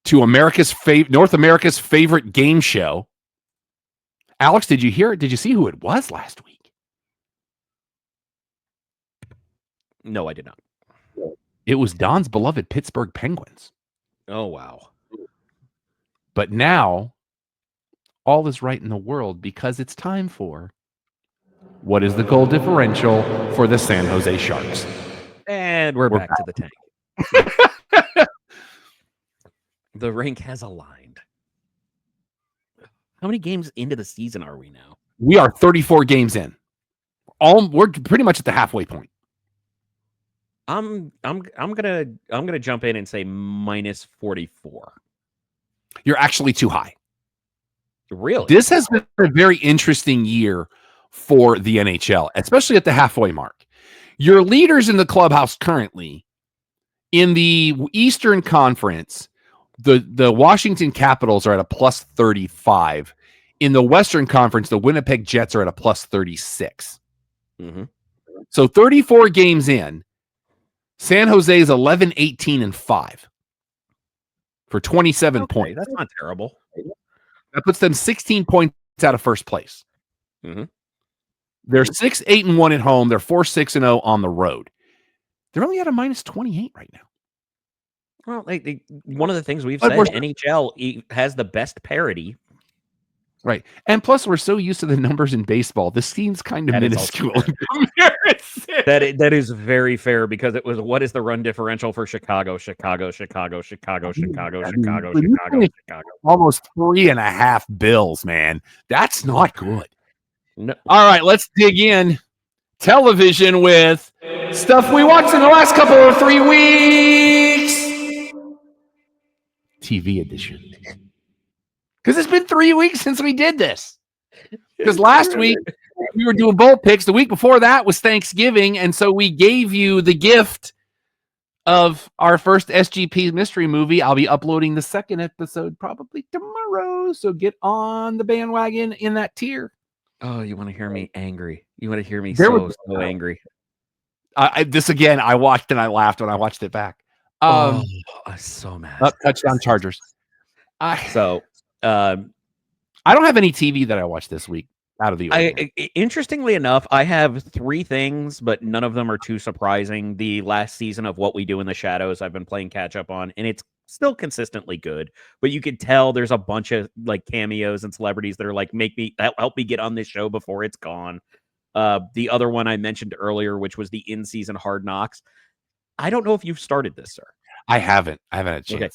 Speaker 1: to North America's favorite game show. Alex, did you hear it? Did you see who it was last week?
Speaker 2: No, I did not.
Speaker 1: It was Don's beloved Pittsburgh Penguins.
Speaker 2: Oh, wow.
Speaker 1: But now, all is right in the world because it's time for what is the goal differential for the San Jose Sharks?
Speaker 2: And we're back to the tank. The rink has aligned. How many games into the season are we now?
Speaker 1: We are 34 games in. We're pretty much at the halfway point.
Speaker 2: I'm gonna jump in and say minus 44.
Speaker 1: You're actually too high.
Speaker 2: Really?
Speaker 1: This has been a very interesting year for the NHL, especially at the halfway mark. Your leaders in the clubhouse currently in the Eastern Conference, the Washington Capitals are at a plus 35. In the Western Conference, the Winnipeg Jets are at a plus 36.
Speaker 2: Mm-hmm.
Speaker 1: So 34 games in, San Jose is 11, 18, and 5 for 27 points.
Speaker 2: That's not terrible.
Speaker 1: That puts them 16 points out of first place.
Speaker 2: Mm-hmm.
Speaker 1: They're 6, 8, and 1 at home. They're 4, 6, and 0 on the road. They're only at a minus 28 right now.
Speaker 2: Well, one of the things we've said, NHL has the best parity.
Speaker 1: Right. And plus, we're so used to the numbers in baseball. This seems kind of minuscule in comparison.
Speaker 2: That is very fair because it was, what is the run differential for Chicago? Chicago.
Speaker 1: Almost 3.5 bills, man. That's not good.
Speaker 2: No.
Speaker 1: All right, let's dig in. Television with stuff we watched in the last couple or 3 weeks. TV edition. Because it's been 3 weeks since we did this. Because last week we were doing bowl picks. The week before that was Thanksgiving. And so we gave you the gift of our first SGP mystery movie. I'll be uploading the second episode probably tomorrow. So get on the bandwagon in that tier.
Speaker 2: Oh, you want to hear me angry? You want to hear me so angry?
Speaker 1: This again, I watched and I laughed when I watched it back.
Speaker 2: I'm so mad.
Speaker 1: Touchdown Chargers.
Speaker 2: I
Speaker 1: don't have any TV that I watched this week out of the ordinary.
Speaker 2: Interestingly enough, I have 3 things, but none of them are too surprising. The last season of What We Do in the Shadows, I've been playing catch up on, and it's still consistently good. But you could tell there's a bunch of like cameos and celebrities that are like, help me get on this show before it's gone. The other one I mentioned earlier, which was the in-season Hard Knocks. I don't know if you've started this, sir.
Speaker 1: I haven't had a chance.
Speaker 2: Okay.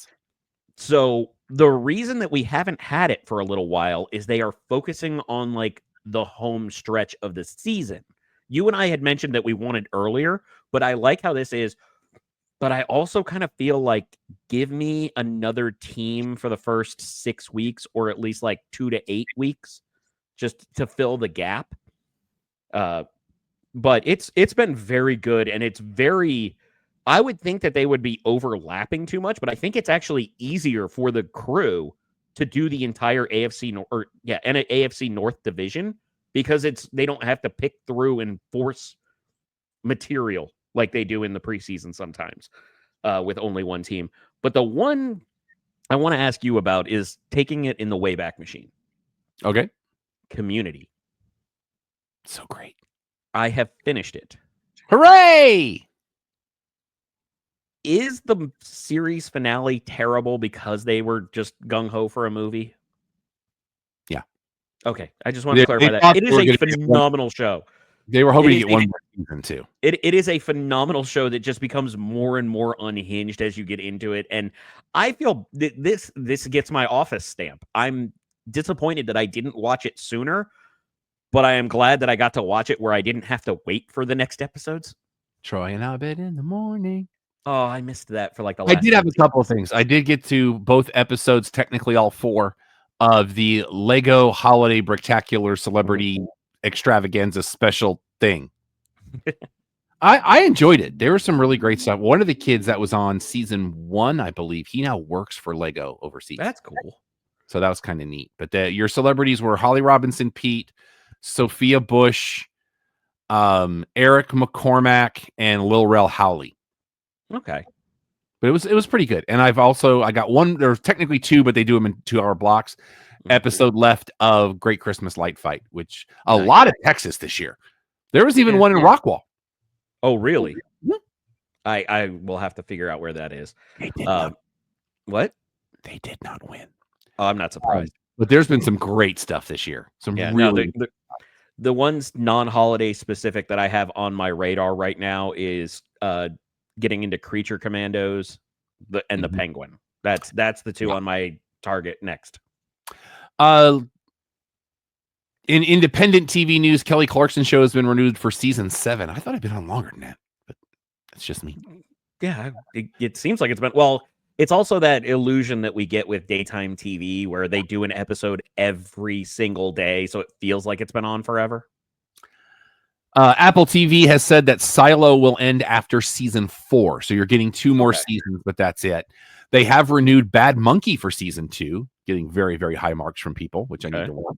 Speaker 2: So the reason that we haven't had it for a little while is they are focusing on like the home stretch of the season. You and I had mentioned that we wanted earlier, but I like how this is. But I also kind of feel like give me another team for the first 6 weeks, or at least like 2 to 8 weeks, just to fill the gap. But it's been very good, and it's very. I would think that they would be overlapping too much, but I think it's actually easier for the crew to do the entire AFC and an AFC North division because they don't have to pick through and force material like they do in the preseason sometimes with only one team. But the one I want to ask you about is taking it in the Wayback Machine.
Speaker 1: Okay.
Speaker 2: Community.
Speaker 1: So great.
Speaker 2: I have finished it.
Speaker 1: Hooray!
Speaker 2: Is the series finale terrible because they were just gung-ho for a movie?
Speaker 1: Yeah.
Speaker 2: Okay. I just want to clarify that. It is a phenomenal show.
Speaker 1: They were hoping to get one more season too.
Speaker 2: It is a phenomenal show that just becomes more and more unhinged as you get into it. And I feel that this gets my Office stamp. I'm disappointed that I didn't watch it sooner, but I am glad that I got to watch it where I didn't have to wait for the next episodes.
Speaker 1: Troy and Abed in the morning.
Speaker 2: Oh, I missed that for like the last.
Speaker 1: I did have a couple of things. I did get to both episodes, technically all 4, of the Lego Holiday Bricktacular Celebrity Extravaganza special thing. I enjoyed it. There was some really great stuff. One of the kids that was on season 1, I believe, he now works for Lego overseas.
Speaker 2: That's cool.
Speaker 1: So that was kind of neat. But your celebrities were Holly Robinson Pete, Sophia Bush, Eric McCormack, and Lil Rel Howley.
Speaker 2: Okay.
Speaker 1: But it was pretty good. And I got one, there's technically 2, but they do them in 2-hour blocks. Episode left of Great Christmas Light Fight, which a lot of Texas this year. There was even one in Rockwall.
Speaker 2: Oh, really? I will have to figure out where that is.
Speaker 1: They did not.
Speaker 2: What?
Speaker 1: They did not win.
Speaker 2: Oh, I'm not surprised.
Speaker 1: But there's been some great stuff this year.
Speaker 2: The ones non-holiday specific that I have on my radar right now is getting into Creature Commandos and the Penguin. That's the 2 on my target next.
Speaker 1: In independent TV news, Kelly Clarkson's show has been renewed for season 7. I thought it'd been on longer than that, but that's just me.
Speaker 2: Yeah, it seems like it's been. Well, it's also that illusion that we get with daytime TV where they do an episode every single day, so it feels like it's been on forever.
Speaker 1: Apple TV has said that Silo will end after season 4, so you're getting 2 more seasons, but that's it. They have renewed Bad Monkey for season 2, getting very, very high marks from people, which I need to watch.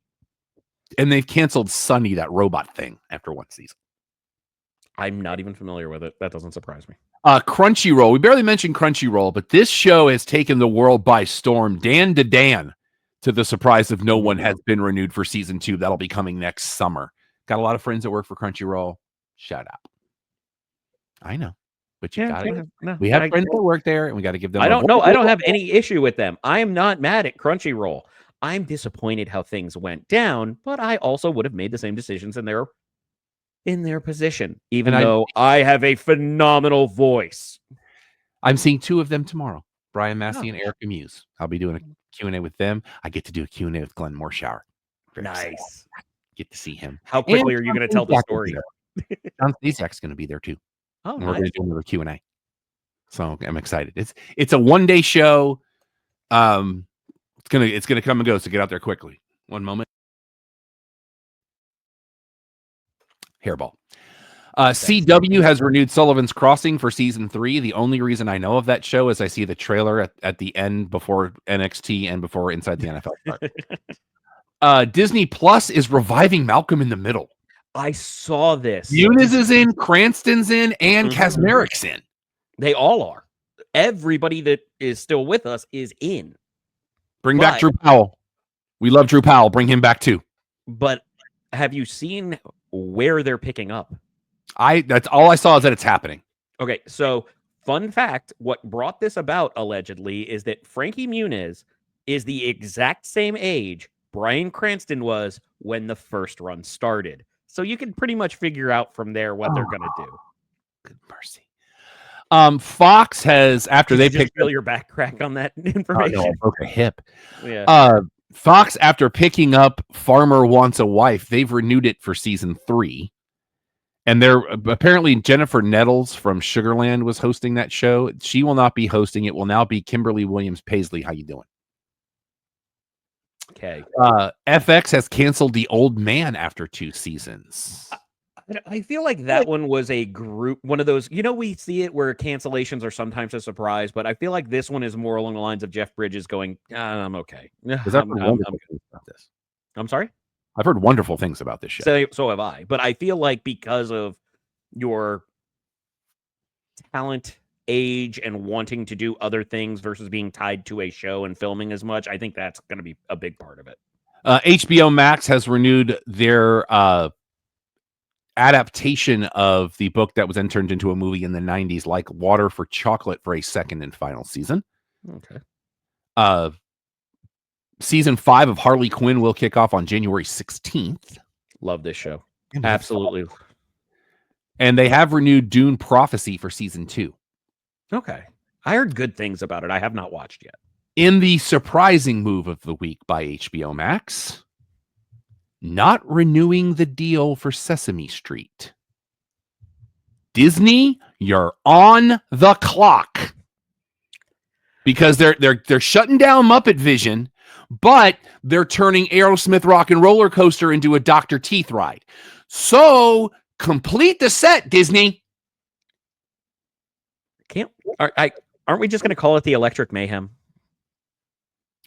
Speaker 1: And they've canceled Sunny, that robot thing, after 1 season.
Speaker 2: I'm not even familiar with it. That doesn't surprise me.
Speaker 1: Crunchyroll. We barely mentioned Crunchyroll, but this show has taken the world by storm. Dan to Dan, to the surprise of no one, has been renewed for season 2. That'll be coming next summer. Got a lot of friends that work for Crunchyroll. Shut up. I know, but you got it. We have friends that work there, and we got to give them.
Speaker 2: I don't know. I don't have any issue with them. I am not mad at Crunchyroll. I'm disappointed how things went down, but I also would have made the same decisions in their position, even though I have a phenomenal voice.
Speaker 1: I'm seeing 2 of them tomorrow, Brian Massey and Erica Muse. I'll be doing a Q&A with them. I get to do a Q&A with Glenn Morshower.
Speaker 2: Nice.
Speaker 1: Get to see him.
Speaker 2: How quickly are you going to tell the story?
Speaker 1: John Stasiak's going to be there too.
Speaker 2: Oh,
Speaker 1: nice. We're going to do another Q&A. So I'm excited. It's a one-day show. It's gonna come and go, so get out there quickly. One moment. Hairball. CW has renewed Sullivan's Crossing for season 3. The only reason I know of that show is I see the trailer at the end before NXT and before Inside the NFL start. Disney Plus is reviving Malcolm in the Middle.
Speaker 2: I saw this.
Speaker 1: Muniz is in, Cranston's in, and Kazmarik's in.
Speaker 2: They all are. Everybody that is still with us is in.
Speaker 1: Bring back Drew Powell. We love Drew Powell. Bring him back too.
Speaker 2: But have you seen where they're picking up?
Speaker 1: That's all I saw is that it's happening.
Speaker 2: Okay, so fun fact, what brought this about allegedly is that Frankie Muniz is the exact same age Bryan Cranston was when the first run started. So you can pretty much figure out from there what they're going to do.
Speaker 1: Good mercy. Fox has, after they picked
Speaker 2: feel your back crack on that information.
Speaker 1: Oh, no, I broke a hip.
Speaker 2: Yeah.
Speaker 1: Fox, after picking up Farmer Wants a Wife, they've renewed it for season 3. And they're apparently Jennifer Nettles from Sugarland was hosting that show. She will not be hosting. It will now be Kimberly Williams Paisley. How you doing?
Speaker 2: Okay.
Speaker 1: FX has canceled The Old Man after 2 seasons.
Speaker 2: I feel like that one was a group, one of those, we see it where cancellations are sometimes a surprise, but I feel like this one is more along the lines of Jeff Bridges going, I'm okay. I'm sorry?
Speaker 1: I've heard wonderful things about this show.
Speaker 2: So have I. But I feel like because of your talent, age, and wanting to do other things versus being tied to a show and filming as much, I think that's going to be a big part of it.
Speaker 1: HBO Max has renewed their adaptation of the book that was then turned into a movie in the 90s, Like Water for Chocolate, for a second and final season.
Speaker 2: Okay.
Speaker 1: Season 5 of Harley Quinn will kick off on January 16th.
Speaker 2: Love this show. Absolutely.
Speaker 1: And they have renewed Dune Prophecy for season 2.
Speaker 2: Okay. I heard good things about it. I have not watched yet.
Speaker 1: In the surprising move of the week by HBO Max, not renewing the deal for Sesame Street. Disney, you're on the clock. Because they're shutting down Muppet Vision, but they're turning Aerosmith Rock and Roller Coaster into a Dr. Teeth ride. So complete the set, Disney.
Speaker 2: Aren't we just going to call it the Electric Mayhem?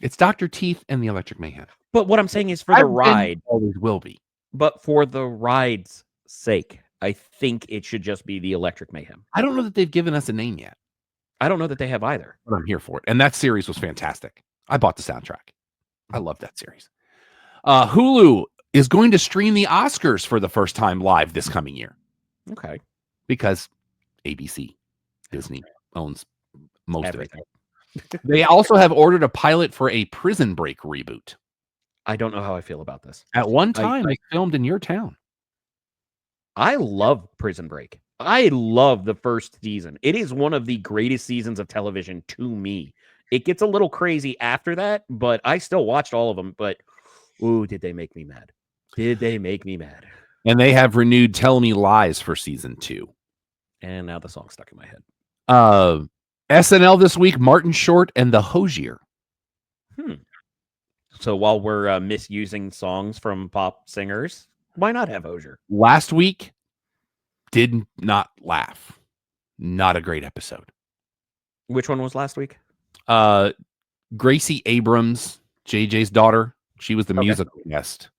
Speaker 1: It's Dr. Teeth and the Electric Mayhem.
Speaker 2: But what I'm saying is for the ride.
Speaker 1: Always will be.
Speaker 2: But for the ride's sake, I think it should just be the Electric Mayhem.
Speaker 1: I don't know that they've given us a name yet.
Speaker 2: I don't know that they have either.
Speaker 1: But I'm here for it. And that series was fantastic. I bought the soundtrack. I love that series. Hulu is going to stream the Oscars for the first time live this coming year.
Speaker 2: Okay.
Speaker 1: Because ABC, Disney, owns most
Speaker 2: everything.
Speaker 1: Of it. They also have ordered a pilot for a Prison Break reboot.
Speaker 2: I don't know how I feel about this.
Speaker 1: At one time, they filmed in your town.
Speaker 2: I love Prison Break. I love the first season. It is one of the greatest seasons of television to me. It gets a little crazy after that, but I still watched all of them. But, ooh, did they make me mad? Did they make me mad?
Speaker 1: And they have renewed Tell Me Lies for season 2.
Speaker 2: And now the song's stuck in my head.
Speaker 1: SNL this week, Martin Short and the Hosier.
Speaker 2: So while we're misusing songs from pop singers, why not have Hosier?
Speaker 1: Last week, did not laugh. Not a great episode.
Speaker 2: Which one was last week?
Speaker 1: Gracie Abrams, JJ's daughter. She was the musical guest.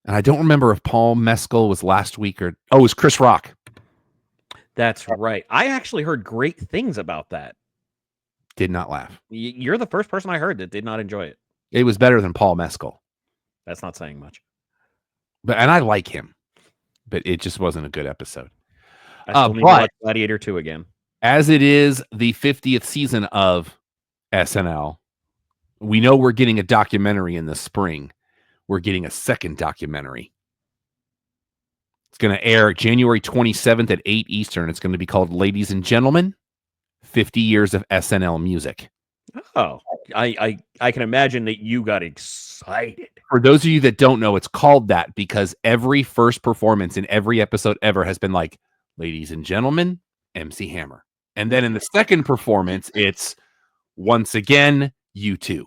Speaker 1: And I don't remember if Paul Mescal was last week or... Oh, it was Chris Rock.
Speaker 2: That's right. I actually heard great things about that.
Speaker 1: Did not laugh.
Speaker 2: You're the first person I heard that did not enjoy it.
Speaker 1: It was better than Paul Mescal.
Speaker 2: That's not saying much.
Speaker 1: And I like him. But it just wasn't a good episode.
Speaker 2: I still need to watch Gladiator 2 again.
Speaker 1: As it is the 50th season of SNL, we know we're getting a documentary in the spring. We're getting a second documentary. It's going to air January 27th at 8 Eastern. It's going to be called Ladies and Gentlemen, 50 Years of SNL Music.
Speaker 2: Oh, I can imagine that you got excited.
Speaker 1: For those of you that don't know, it's called that because every first performance in every episode ever has been like, Ladies and Gentlemen, MC Hammer. And then in the second performance, it's once again, U2.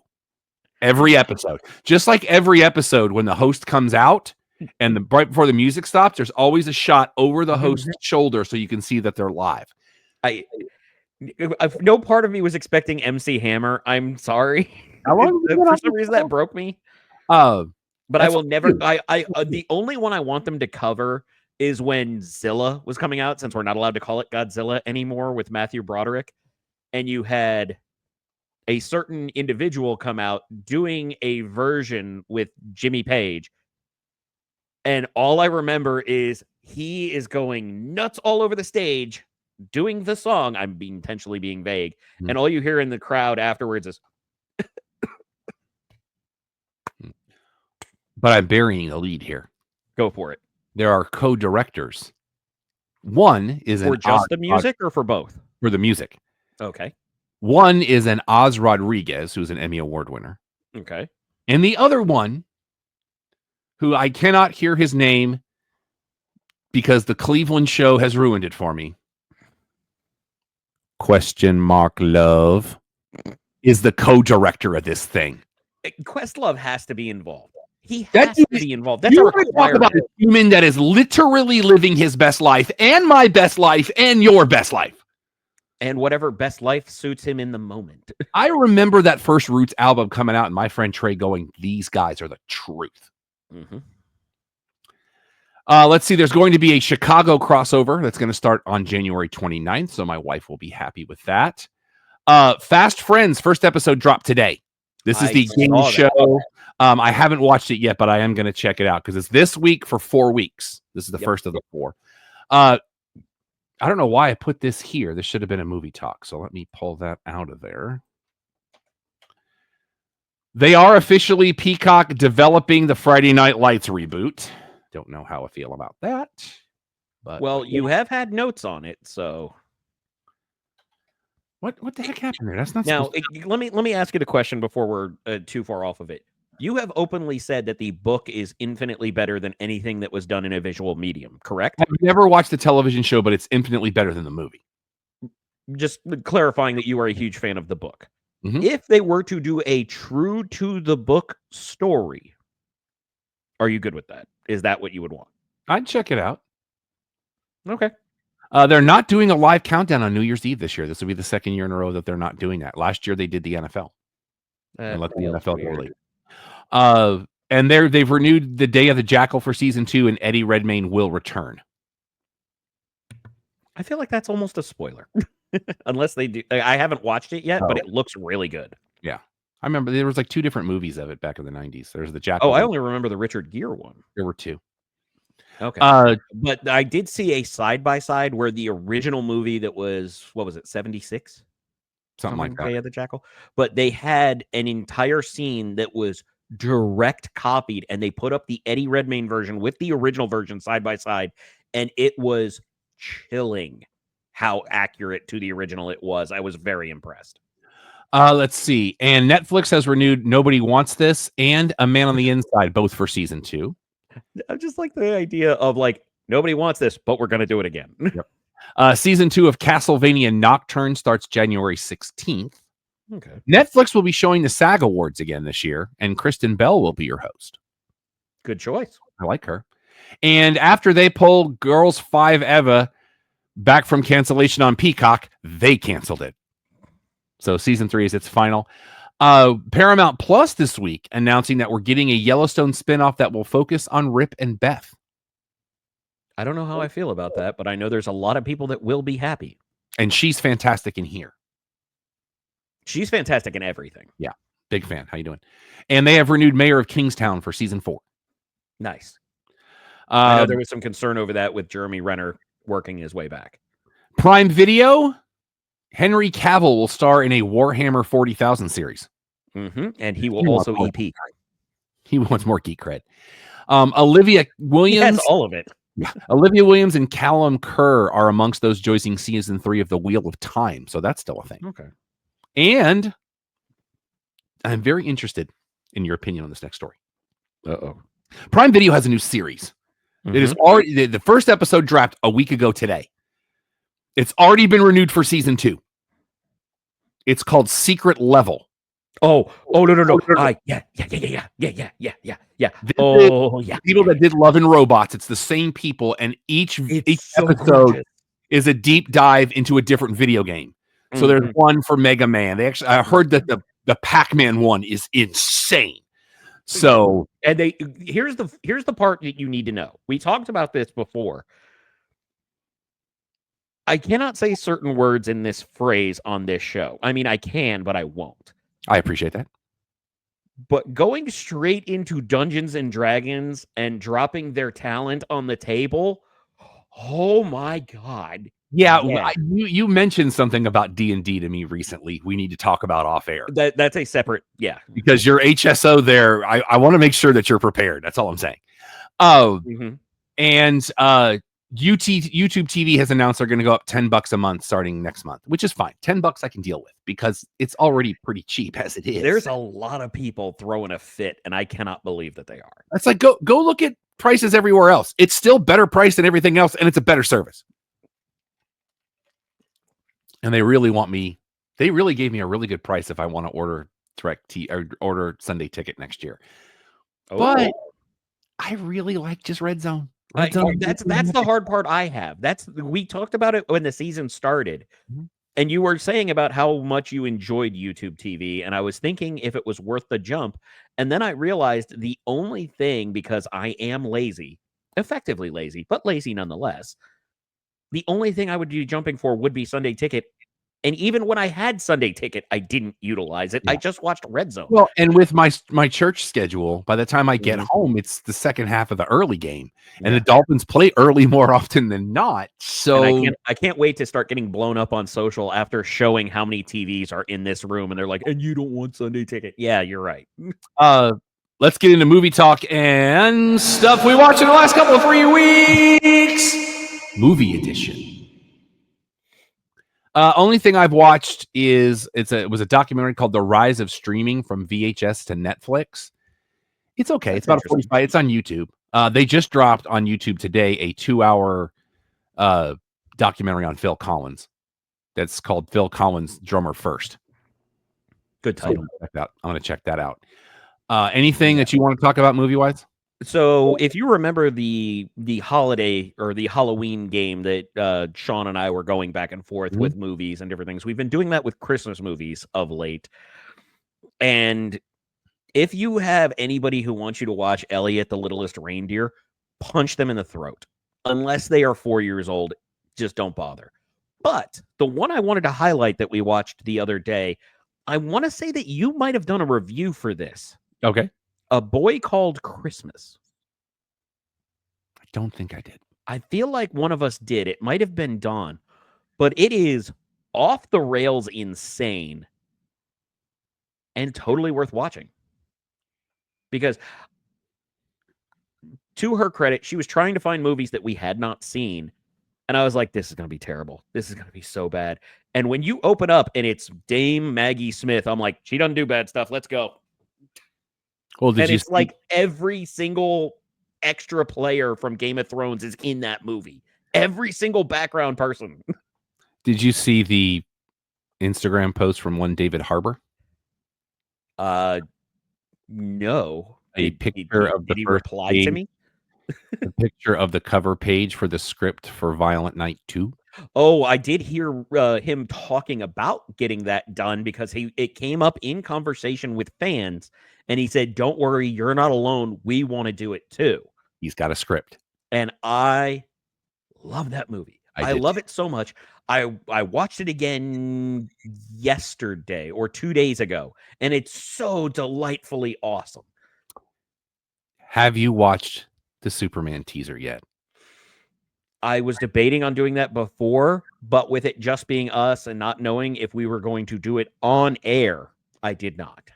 Speaker 1: Every episode. Just like every episode, when the host comes out and right before the music stops, there's always a shot over the host's shoulder so you can see that they're live.
Speaker 2: No part of me was expecting MC Hammer. I'm sorry. For some reason, that broke me. But I will never. The only one I want them to cover is when Zilla was coming out, since we're not allowed to call it Godzilla anymore with Matthew Broderick, and you had a certain individual come out doing a version with Jimmy Page. And all I remember is he is going nuts all over the stage doing the song. I'm intentionally being vague. And all you hear in the crowd afterwards is...
Speaker 1: But I'm burying the lead here.
Speaker 2: Go for it.
Speaker 1: There are co-directors. One is
Speaker 2: for just the music or for both?
Speaker 1: For the music.
Speaker 2: Okay.
Speaker 1: One is an Oz Rodriguez, who's an Emmy Award winner.
Speaker 2: Okay.
Speaker 1: And the other one, who I cannot hear his name because the Cleveland show has ruined it for me. Love is the co-director of this thing.
Speaker 2: Questlove has to be involved. He has to be involved. That's
Speaker 1: a requirement. Talk about a human that is literally living his best life and my best life and your best life.
Speaker 2: And whatever best life suits him in the moment.
Speaker 1: I remember that first Roots album coming out and my friend Trey going, these guys are the truth.
Speaker 2: Mm-hmm.
Speaker 1: Let's see. There's going to be a Chicago crossover that's going to start on January 29th. So my wife will be happy with that. Fast Friends, first episode dropped today. This is the game show. I haven't watched it yet, but I am going to check it out because it's this week for 4 weeks. This is the first of the 4. I don't know why I put this here. This should have been a movie talk. So let me pull that out of there. They are officially Peacock developing the Friday Night Lights reboot. Don't know how I feel about that. But
Speaker 2: well, you have had notes on it, so
Speaker 1: what the heck happened there? That's not
Speaker 2: now. Let me ask you the question before we're too far off of it. You have openly said that the book is infinitely better than anything that was done in a visual medium, correct?
Speaker 1: I've never watched the television show, but it's infinitely better than the movie.
Speaker 2: Just clarifying that you are a huge fan of the book.
Speaker 1: Mm-hmm.
Speaker 2: If they were to do a true to the book story, are you good with that? Is that what you would want?
Speaker 1: I'd check it out.
Speaker 2: Okay.
Speaker 1: They're not doing a live countdown on New Year's Eve this year. This will be the second year in a row that they're not doing that. Last year they did the NFL. And let the NFL go lead. And they've renewed the Day of the Jackal for season 2, and Eddie Redmayne will return.
Speaker 2: I feel like that's almost a spoiler. Unless they do. I haven't watched it yet, but it looks really good.
Speaker 1: Yeah. I remember there was like 2 different movies of it back in the 90s. There's the Jackal.
Speaker 2: Oh, I only remember the Richard Gere one.
Speaker 1: There were 2.
Speaker 2: Okay. But I did see a side-by-side where the original movie that was, what was it, 76?
Speaker 1: Something like that.
Speaker 2: Day of the Jackal. But they had an entire scene that was direct copied, and they put up the Eddie Redmayne version with the original version side by side, and it was chilling how accurate to the original it was. I was very impressed.
Speaker 1: Let's see. And Netflix has renewed Nobody Wants This and A Man on the Inside, both for season 2.
Speaker 2: I just like the idea of like, nobody wants this, but we're going to do it again.
Speaker 1: Yep. Season 2 of Castlevania Nocturne starts January 16th.
Speaker 2: Okay.
Speaker 1: Netflix will be showing the SAG Awards again this year, and Kristen Bell will be your host.
Speaker 2: Good choice.
Speaker 1: I like her. And after they pulled Girls 5 Eva back from cancellation on Peacock, they canceled it. So season 3 is its final. Paramount Plus this week announcing that we're getting a Yellowstone spinoff that will focus on Rip and Beth.
Speaker 2: I don't know how I feel about that, but I know there's a lot of people that will be happy.
Speaker 1: And she's fantastic in here.
Speaker 2: She's fantastic in everything.
Speaker 1: Yeah. Big fan. How you doing? And they have renewed Mayor of Kingstown for season 4.
Speaker 2: Nice. I know there was some concern over that with Jeremy Renner working his way back.
Speaker 1: Prime Video, Henry Cavill will star in a Warhammer 40,000 series.
Speaker 2: And he will also EP.
Speaker 1: He wants more geek cred. Olivia Williams.
Speaker 2: He has all of it.
Speaker 1: Yeah. Olivia Williams and Callum Kerr are amongst those joining season 3 of The Wheel of Time. So that's still a thing.
Speaker 2: Okay.
Speaker 1: And I'm very interested in your opinion on this next story. Prime Video has a new series. It is already, the first episode dropped a week ago today. It's already been renewed for season 2. It's called Secret Level.
Speaker 2: No. Yeah. Oh, yeah.
Speaker 1: People that did Love and Robots. It's the same people, and each episode is a deep dive into a different video game. So there's one for Mega Man. I heard that the Pac-Man one is insane. So,
Speaker 2: and here's the part that you need to know. We talked about this before. I cannot say certain words in this phrase on this show. I mean, I can, but I won't.
Speaker 1: I appreciate that.
Speaker 2: But going straight into Dungeons and Dragons and dropping their talent on the table, oh my God.
Speaker 1: Yeah. You mentioned something about D&D to me recently. We need to talk about off air.
Speaker 2: That's a separate,
Speaker 1: because your HSO there, I want to make sure that you're prepared. That's all I'm saying. And YouTube TV has announced they're going to go up $10 a month starting next month, which is fine. $10 I can deal with because it's already pretty cheap as it is.
Speaker 2: There's a lot of people throwing a fit, and I cannot believe that they are.
Speaker 1: It's like, go look at prices everywhere else. It's still better price than everything else, and it's a better service. And they really gave me a really good price if I want to order order Sunday Ticket next year. But I really like just Red Zone.
Speaker 2: That's the hard part I have. We talked about it when the season started, and you were saying about how much you enjoyed YouTube TV, and I was thinking if it was worth the jump, and then I realized the only thing, because I am lazy, effectively lazy, but lazy nonetheless, the only thing I would be jumping for would be Sunday Ticket. And even when I had Sunday Ticket, I didn't utilize it. I just watched Red Zone.
Speaker 1: Well, and with my church schedule, by the time I get home, it's the second half of the early game. And the Dolphins play early more often than not. So
Speaker 2: I can't wait to start getting blown up on social after showing how many TVs are in this room. And they're like, and you don't want Sunday Ticket. Yeah, you're right.
Speaker 1: Let's get into movie talk and stuff we watched in the last couple of 3 weeks. Movie edition. Only thing I've watched is it was a documentary called The Rise of Streaming from VHS to Netflix. It's okay. It's about 45. It's on YouTube. They just dropped on YouTube today a 2-hour documentary on Phil Collins. That's called Phil Collins Drummer First.
Speaker 2: Good title.
Speaker 1: I'm going to check that out. Anything that you want to talk about movie-wise?
Speaker 2: So if you remember the holiday or the Halloween game that Sean and I were going back and forth with movies and different things, we've been doing that with Christmas movies of late. And if you have anybody who wants you to watch Elliot the Littlest Reindeer, punch them in the throat. Unless they are 4 years old, just don't bother. But the one I wanted to highlight that we watched the other day, I want to say that you might have done a review for this.
Speaker 1: Okay.
Speaker 2: A Boy Called Christmas.
Speaker 1: I don't think I did.
Speaker 2: I feel like one of us did. It might have been Dawn. But it is off the rails insane and totally worth watching. Because to her credit, she was trying to find movies that we had not seen. And I was like, this is going to be terrible. This is going to be so bad. And when you open up and it's Dame Maggie Smith, I'm like, she doesn't do bad stuff. Let's go.
Speaker 1: Well,
Speaker 2: it's like every single extra player from Game of Thrones is in that movie. Every single background person.
Speaker 1: Did you see the Instagram post from one David Harbour?
Speaker 2: No.
Speaker 1: A picture of the
Speaker 2: did he
Speaker 1: first
Speaker 2: reply
Speaker 1: page,
Speaker 2: to me?
Speaker 1: a picture of the cover page for the script for Violent Night 2.
Speaker 2: Oh, I did hear him talking about getting that done because it came up in conversation with fans, and he said, "Don't worry, you're not alone. We want to do it too."
Speaker 1: He's got a script.
Speaker 2: And I love that movie.
Speaker 1: I
Speaker 2: I
Speaker 1: did.
Speaker 2: love it so much. I watched it again yesterday or 2 days ago, and it's so delightfully awesome.
Speaker 1: Have you watched the Superman teaser yet?
Speaker 2: I was debating on doing that before, but with it just being us and not knowing if we were going to do it on air, I did not.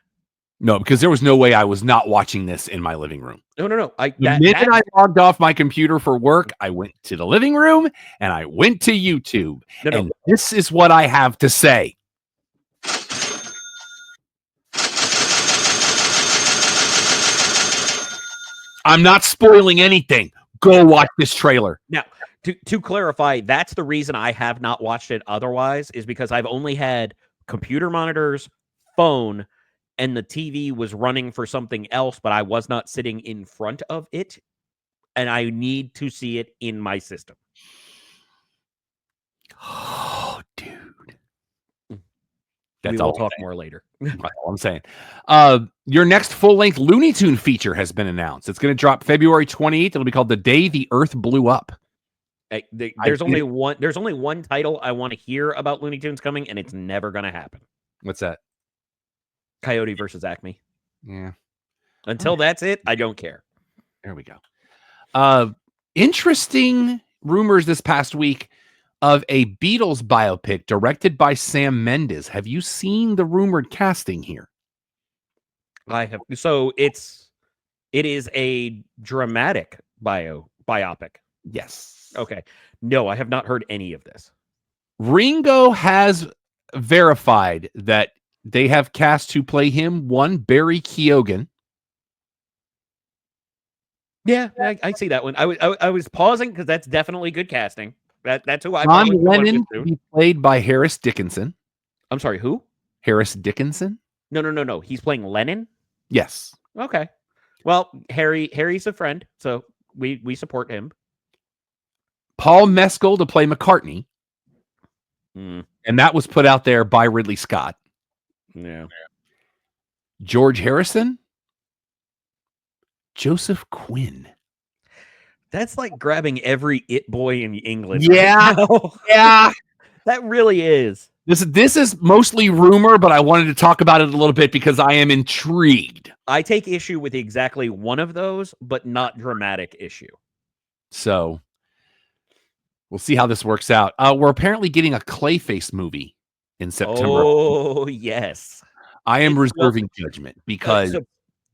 Speaker 1: No, because there was no way I was not watching this in my living room.
Speaker 2: No.
Speaker 1: The minute I logged off my computer for work, I went to the living room and I went to YouTube. And this is what I have to say. I'm not spoiling anything. Go watch this trailer.
Speaker 2: Now, to clarify, that's the reason I have not watched it otherwise, is because I've only had computer monitors, phone, and the TV was running for something else, but I was not sitting in front of it, and I need to see it in my system.
Speaker 1: Oh, dude.
Speaker 2: We will talk more later.
Speaker 1: That's all I'm saying. Your next full-length Looney Tune feature has been announced. It's going to drop February 28th. It'll be called The Day the Earth Blew Up.
Speaker 2: There's only one title I want to hear about Looney Tunes coming, and it's never going to happen.
Speaker 1: What's that?
Speaker 2: Coyote versus Acme.
Speaker 1: Yeah.
Speaker 2: Until that's it, I don't care.
Speaker 1: There we go. Interesting rumors this past week of a Beatles biopic directed by Sam Mendes. Have you seen the rumored casting here?
Speaker 2: I have. So it is a dramatic biopic.
Speaker 1: Yes.
Speaker 2: Okay. No, I have not heard any of this.
Speaker 1: Ringo has verified that they have cast to play him one Barry Keoghan.
Speaker 2: Yeah, I see that one. I was pausing because that's definitely good casting. That's who I.
Speaker 1: John Lennon to be played by Harris Dickinson.
Speaker 2: I'm sorry, who?
Speaker 1: Harris Dickinson?
Speaker 2: No. He's playing Lennon?
Speaker 1: Yes.
Speaker 2: Okay. Well, Harry's a friend, so we support him.
Speaker 1: Paul Mescal to play McCartney.
Speaker 2: Mm.
Speaker 1: And that was put out there by Ridley Scott.
Speaker 2: Yeah.
Speaker 1: George Harrison. Joseph Quinn.
Speaker 2: That's like grabbing every it boy in England.
Speaker 1: Yeah.
Speaker 2: Right now.
Speaker 1: Yeah.
Speaker 2: That really is.
Speaker 1: This is mostly rumor, but I wanted to talk about it a little bit because I am intrigued.
Speaker 2: I take issue with exactly one of those, but not dramatic issue.
Speaker 1: So we'll see how this works out. We're apparently getting a Clayface movie in September.
Speaker 2: Oh, yes.
Speaker 1: I am reserving judgment because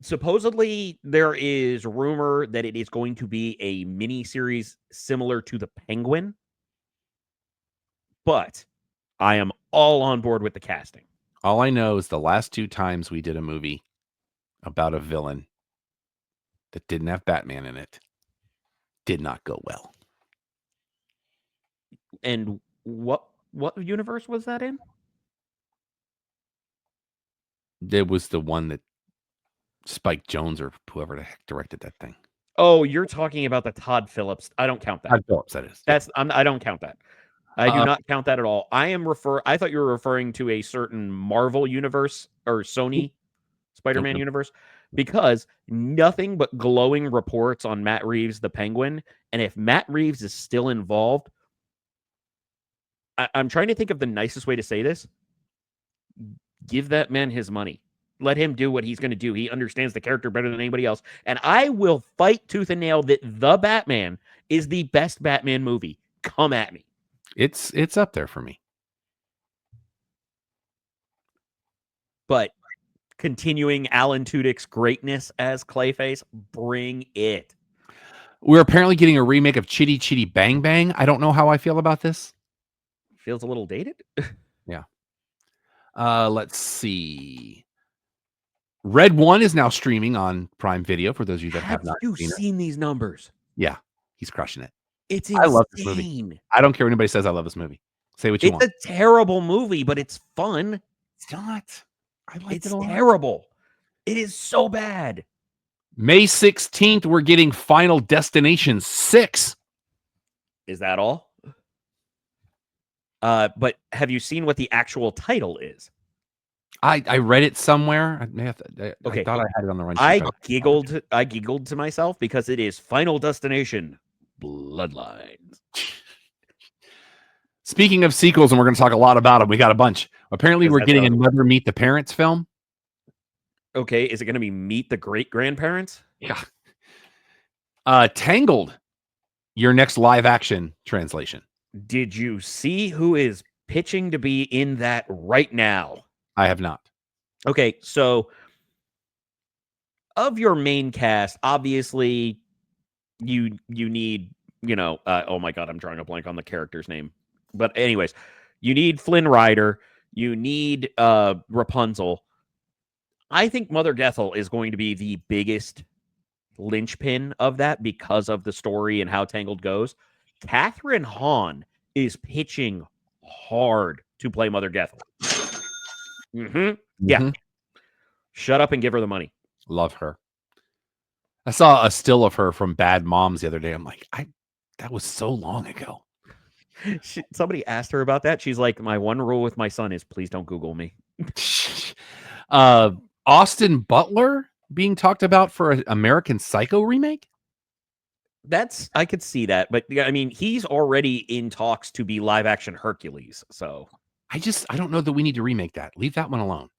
Speaker 2: supposedly there is rumor that it is going to be a mini series similar to The Penguin, but I am all on board with the casting.
Speaker 1: All I know is the last 2 times we did a movie about a villain that didn't have Batman in it did not go well.
Speaker 2: And what universe was that in?
Speaker 1: It was the one that Spike Jonze or whoever the heck directed that thing.
Speaker 2: Oh, you're talking about the Todd Phillips. I don't count that.
Speaker 1: Todd Phillips, that is.
Speaker 2: I don't count that. I do not count that at all. I thought you were referring to a certain Marvel universe or Sony Spider-Man universe, because nothing but glowing reports on Matt Reeves, the Penguin. And if Matt Reeves is still involved, I'm trying to think of the nicest way to say this. Give that man his money. Let him do what he's going to do. He understands the character better than anybody else. And I will fight tooth and nail that The Batman is the best Batman movie. Come at me.
Speaker 1: It's up there for me.
Speaker 2: But continuing Alan Tudyk's greatness as Clayface, bring it.
Speaker 1: We're apparently getting a remake of Chitty Chitty Bang Bang. I don't know how I feel about this.
Speaker 2: Feels a little dated.
Speaker 1: Yeah. Let's see. Red 1 is now streaming on Prime Video for those of you that have not
Speaker 2: seen these numbers.
Speaker 1: Yeah, he's crushing it.
Speaker 2: It's insane.
Speaker 1: I love this movie. I don't care what anybody says. I love this movie. Say what you want.
Speaker 2: It's a terrible movie, but it's fun.
Speaker 1: It's not. I like
Speaker 2: it a lot. It's terrible. It is so bad.
Speaker 1: May 16th, we're getting Final Destination 6.
Speaker 2: Is that all? But have you seen what the actual title is?
Speaker 1: I read it somewhere. I
Speaker 2: Okay.
Speaker 1: thought I had it on the run sheet.
Speaker 2: I
Speaker 1: but
Speaker 2: giggled to myself because it is Final Destination Bloodlines.
Speaker 1: Speaking of sequels, and we're going to talk a lot about them, we got a bunch. Apparently,
Speaker 2: Because
Speaker 1: we're
Speaker 2: that's
Speaker 1: getting
Speaker 2: what I was-
Speaker 1: another Meet the Parents film.
Speaker 2: Okay, is it going to be Meet the Great Grandparents?
Speaker 1: Yeah. Tangled, your next live action translation.
Speaker 2: Did you see who is pitching to be in that right now?
Speaker 1: I have not.
Speaker 2: Okay, so of your main cast, obviously you need, oh my god, I'm drawing a blank on the character's name. But anyways, you need Flynn Rider, you need Rapunzel. I think Mother Gothel is going to be the biggest linchpin of that because of the story and how Tangled goes. Catherine Hahn is pitching hard to play Mother Gothel. Yeah.
Speaker 1: Mhm.
Speaker 2: Shut up and give her the money.
Speaker 1: Love her. I saw a still of her from Bad Moms the other day. I'm like, that was so long ago.
Speaker 2: Somebody asked her about that. She's like, my one rule with my son is please don't Google me.
Speaker 1: Austin Butler being talked about for an American Psycho remake?
Speaker 2: I could see that, but I mean, he's already in talks to be live action Hercules. So
Speaker 1: I don't know that we need to remake that. Leave that one alone.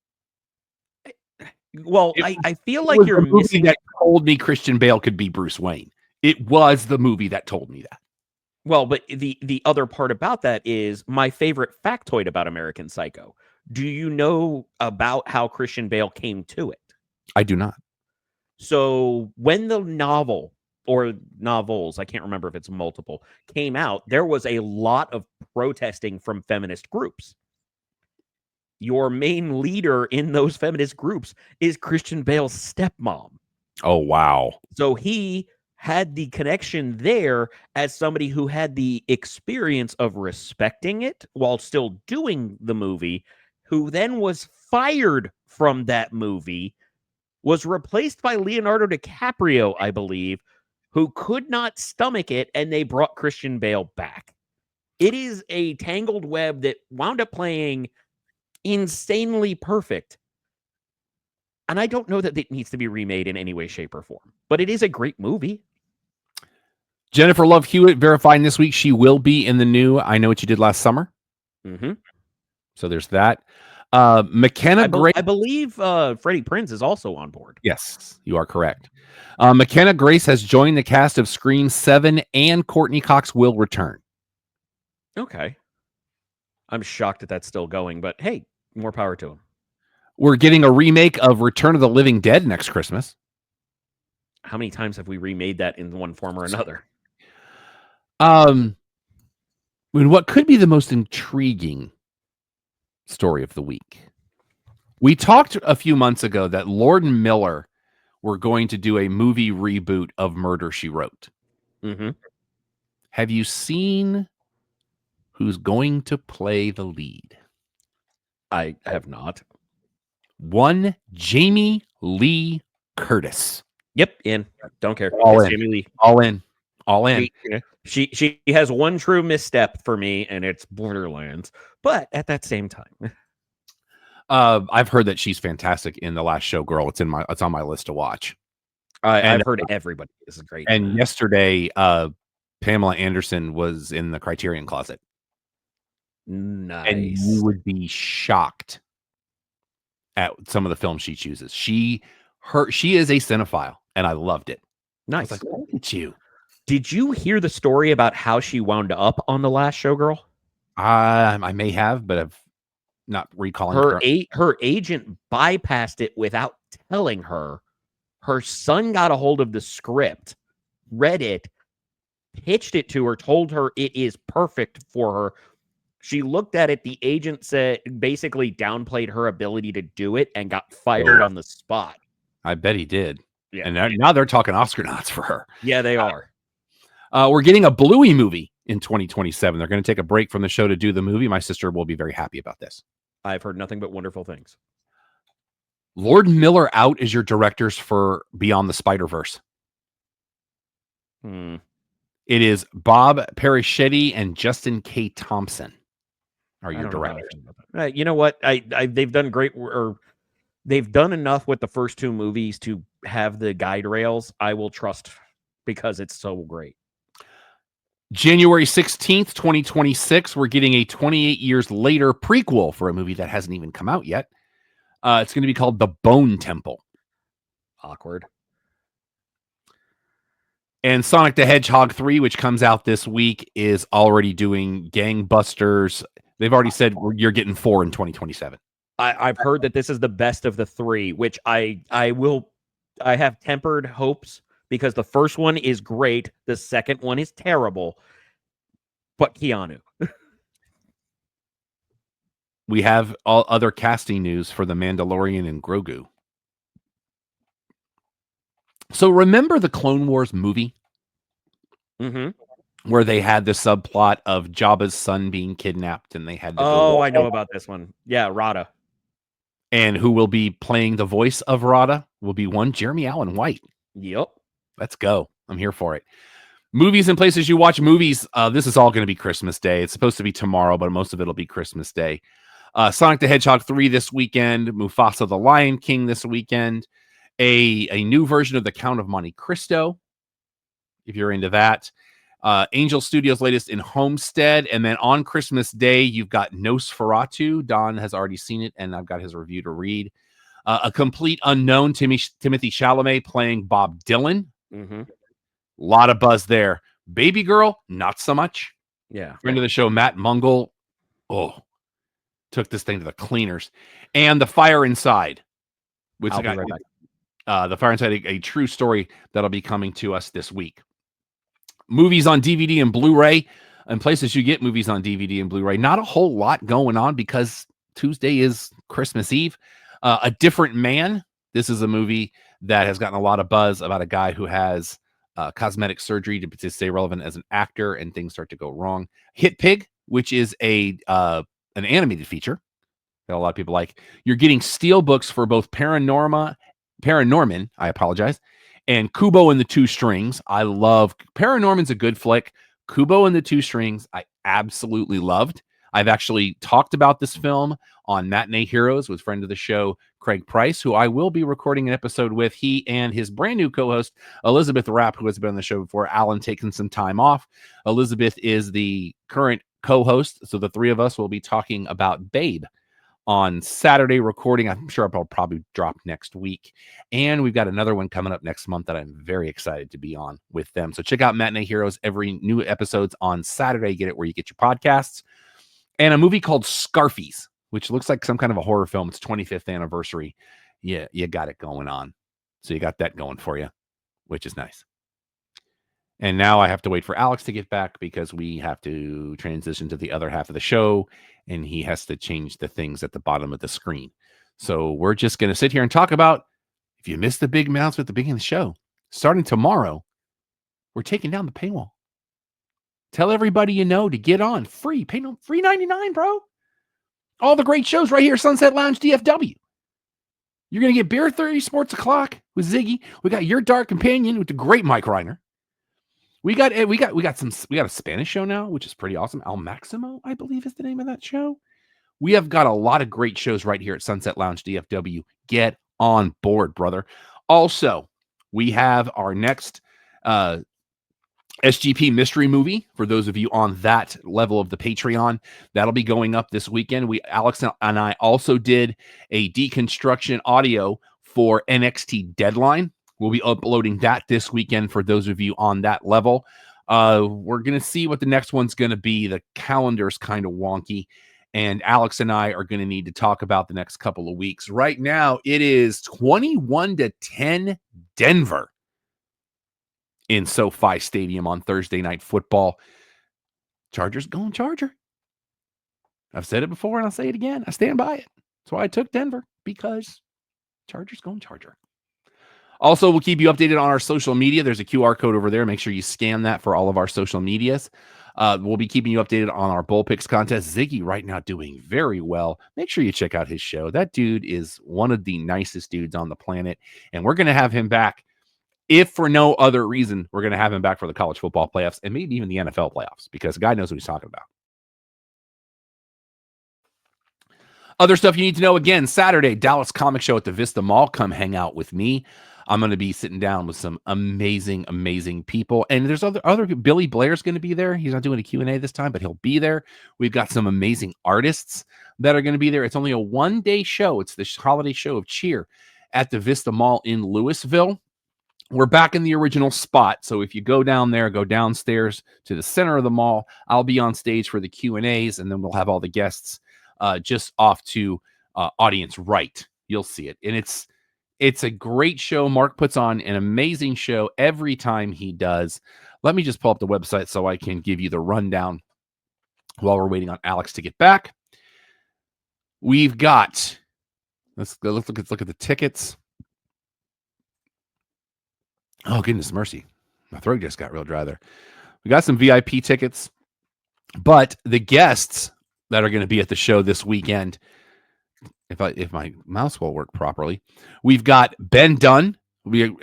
Speaker 2: Well, I feel like you're missing
Speaker 1: that told me Christian Bale could be Bruce Wayne. It was the movie that told me that.
Speaker 2: Well, but the other part about that is my favorite factoid about American Psycho. Do you know about how Christian Bale came to it?
Speaker 1: I do not.
Speaker 2: So when the novel or novels, I can't remember if it's multiple, came out, there was a lot of protesting from feminist groups. Your main leader in those feminist groups is Christian Bale's stepmom.
Speaker 1: Oh, wow.
Speaker 2: So he had the connection there as somebody who had the experience of respecting it while still doing the movie, who then was fired from that movie, was replaced by Leonardo DiCaprio, I believe, who could not stomach it, and they brought Christian Bale back. It is a tangled web that wound up playing insanely perfect. And I don't know that it needs to be remade in any way, shape, or form, but it is a great movie.
Speaker 1: Jennifer Love Hewitt verifying this week she will be in the new I Know What You Did Last Summer.
Speaker 2: Mm-hmm.
Speaker 1: So there's that. McKenna Grace.
Speaker 2: I believe Freddie Prinze is also on board.
Speaker 1: Yes, you are correct. McKenna Grace has joined the cast of Scream 7 and Courtney Cox will return.
Speaker 2: Okay. I'm shocked that that's still going, but hey, more power to him.
Speaker 1: We're getting a remake of Return of the Living Dead next Christmas.
Speaker 2: How many times have we remade that in one form or another?
Speaker 1: What could be the most intriguing story of the week? We talked a few months ago that Lord and Miller were going to do a movie reboot of Murder, She Wrote.
Speaker 2: Mm-hmm.
Speaker 1: Have you seen who's going to play the lead?
Speaker 2: I have not.
Speaker 1: One Jamie Lee Curtis.
Speaker 2: Yep, in. Don't care.
Speaker 1: All in.
Speaker 2: Jamie Lee.
Speaker 1: All in. All in.
Speaker 2: She has one true misstep for me, and it's Borderlands. But at that same time,
Speaker 1: I've heard that she's fantastic in The Last Showgirl. It's on my list to watch.
Speaker 2: I've heard everybody is great.
Speaker 1: And yesterday, Pamela Anderson was in the Criterion Closet.
Speaker 2: Nice.
Speaker 1: And you would be shocked at some of the films she chooses. She is a cinephile, and I loved it.
Speaker 2: Nice.
Speaker 1: I was like, look at you.
Speaker 2: Did you hear the story about how she wound up on The Last Showgirl?
Speaker 1: I may have, but I've not recalling
Speaker 2: her agent bypassed it without telling her. Her son got a hold of the script, read it, pitched it to her, told her it is perfect for her. She looked at it. The agent said basically downplayed her ability to do it and got fired on the spot.
Speaker 1: I bet he did.
Speaker 2: Yeah.
Speaker 1: And now they're talking Oscar nods for her.
Speaker 2: Yeah, they are.
Speaker 1: We're getting a Bluey movie in 2027. They're going to take a break from the show to do the movie. My sister will be very happy about this.
Speaker 2: I've heard nothing but wonderful things.
Speaker 1: Lord Miller out as your directors for Beyond the Spider-Verse. It is Bob Perichetti and Justin K. Thompson. are your directors.
Speaker 2: You know what? They've done great, or they've done enough with the first two movies to have the guide rails. I will trust because it's so great.
Speaker 1: January 16th, 2026, we're getting a 28 years later prequel for a movie that hasn't even come out yet. It's going to be called The Bone Temple.
Speaker 2: Awkward.
Speaker 1: And Sonic the Hedgehog 3, which comes out this week, is already doing gangbusters. They've already said you're getting 4 in 2027.
Speaker 2: I've heard that this is the best of the three, which I have tempered hopes because the first one is great. The second one is terrible. But Keanu.
Speaker 1: We have all other casting news for The Mandalorian and Grogu. So remember the Clone Wars movie?
Speaker 2: Mm-hmm.
Speaker 1: Where they had the subplot of Jabba's son being kidnapped and they had to go.
Speaker 2: I know about this one. Yeah, Rada.
Speaker 1: And who will be playing the voice of Rada will be one Jeremy Allen White.
Speaker 2: Yep.
Speaker 1: Let's go. I'm here for it. Movies and places you watch movies. This is all going to be Christmas Day. It's supposed to be tomorrow, but most of it will be Christmas Day. Sonic the Hedgehog 3 this weekend. Mufasa the Lion King this weekend. A new version of The Count of Monte Cristo, if you're into that. Angel Studios' latest in Homestead. And then on Christmas Day, you've got Nosferatu. Don has already seen it, and I've got his review to read. A complete unknown, Timothy Chalamet playing Bob Dylan.
Speaker 2: Mm-hmm.
Speaker 1: A lot of buzz there. Baby Girl, not so much.
Speaker 2: Yeah.
Speaker 1: Friend of the show, Matt Mungle. Took this thing to the cleaners. And The Fire Inside. Which
Speaker 2: I'll be right back.
Speaker 1: The Fire Inside, a true story that'll be coming to us this week. Movies on DVD and Blu-ray, and places you get movies on DVD and Blu-ray. Not a whole lot going on because Tuesday is Christmas Eve. A Different Man. This is a movie that has gotten a lot of buzz about a guy who has cosmetic surgery to stay relevant as an actor, and things start to go wrong. Hit Pig, which is an animated feature that a lot of people like. You're getting steel books for both Paranorman, I apologize, and Kubo and the Two Strings. I love Paranorman's a good flick. Kubo and the Two Strings, I absolutely loved. I've actually talked about this film on Matinee Heroes with friend of the show, Craig Price, who I will be recording an episode with. He and his brand new co-host, Elizabeth Rapp, who has been on the show before. Alan taking some time off. Elizabeth is the current co-host, so the three of us will be talking about Babe on Saturday recording. I'm sure I'll probably drop next week. And we've got another one coming up next month that I'm very excited to be on with them. So check out Matinee Heroes. Every new episode's on Saturday. Get it where you get your podcasts. And a movie called Scarfies, which looks like some kind of a horror film. It's 25th anniversary. Yeah, you got it going on. So you got that going for you, which is nice. And now I have to wait for Alex to get back because we have to transition to the other half of the show, and he has to change the things at the bottom of the screen. So we're just going to sit here and talk about, if you missed the big announcement at the beginning of the show, starting tomorrow, we're taking down the paywall. Tell everybody you know to get on. Free. Pay no free 99, bro. All the great shows right here, Sunset Lounge DFW. You're going to get Beer 30 Sports O'Clock with Ziggy. We got Your Dark Companion with the great Mike Reiner. We got a Spanish show now, which is pretty awesome. Al Maximo, I believe, is the name of that show. We have got a lot of great shows right here at Sunset Lounge DFW. Get on board, brother. Also, we have our next SGP mystery movie for those of you on that level of the Patreon. That'll be going up this weekend. Alex and I also did a deconstruction audio for NXT Deadline. We'll be uploading that this weekend for those of you on that level. We're going to see what the next one's going to be. The calendar's kind of wonky, and Alex and I are going to need to talk about the next couple of weeks. Right now, it is 21-10 Denver in SoFi Stadium on Thursday Night Football. Chargers going Charger. I've said it before, and I'll say it again. I stand by it. That's why I took Denver, because Chargers going Charger. Also, we'll keep you updated on our social media. There's a QR code over there. Make sure you scan that for all of our social medias. We'll be keeping you updated on our Bull Picks contest. Ziggy right now doing very well. Make sure you check out his show. That dude is one of the nicest dudes on the planet, and we're going to have him back. If for no other reason, we're going to have him back for the college football playoffs and maybe even the NFL playoffs, because the guy knows what he's talking about. Other stuff you need to know, again, Saturday, Dallas Comic Show at the Vista Mall. Come hang out with me. I'm going to be sitting down with some amazing, amazing people. And there's other Billy Blair's going to be there. He's not doing a Q&A this time, but he'll be there. We've got some amazing artists that are going to be there. It's only a one-day show. It's the holiday show of cheer at the Vista Mall in Louisville. We're back in the original spot. So if you go down there, go downstairs to the center of the mall, I'll be on stage for the Q&As, and then we'll have all the guests just off to audience right. You'll see it. And it's a great show. Mark puts on an amazing show every time he does. Let me just pull up the website so I can give you the rundown while we're waiting on Alex to get back. We've got, let's look at the tickets. Oh, goodness mercy. My throat just got real dry there. We got some VIP tickets, but the guests that are going to be at the show this weekend, if my mouse will work properly, we've got Ben Dunn. We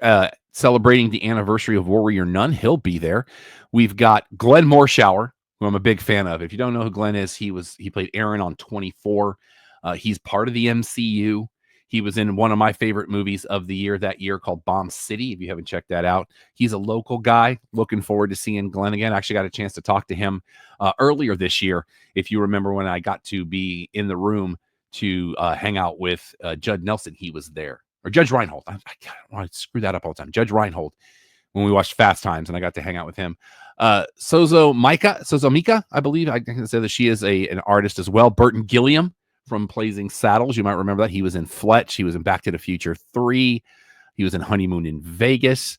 Speaker 1: celebrating the anniversary of Warrior Nun. He'll be there. We've got Glenn Morshower, who I'm a big fan of. If you don't know who Glenn is, he played Aaron on 24. He's part of the MCU. He was in one of my favorite movies of the year that year called Bomb City. If you haven't checked that out, he's a local guy. Looking forward to seeing Glenn again. I actually got a chance to talk to him earlier this year. If you remember when I got to be in the room to hang out with Judd Nelson, he was there. Or Judge Reinhold. I want to screw that up all the time. Judge Reinhold, when we watched Fast Times, and I got to hang out with him. Sozo Mika, I believe. I can say that she is an artist as well. Burton Gilliam from Blazing Saddles. You might remember that. He was in Fletch. He was in Back to the Future 3. He was in Honeymoon in Vegas.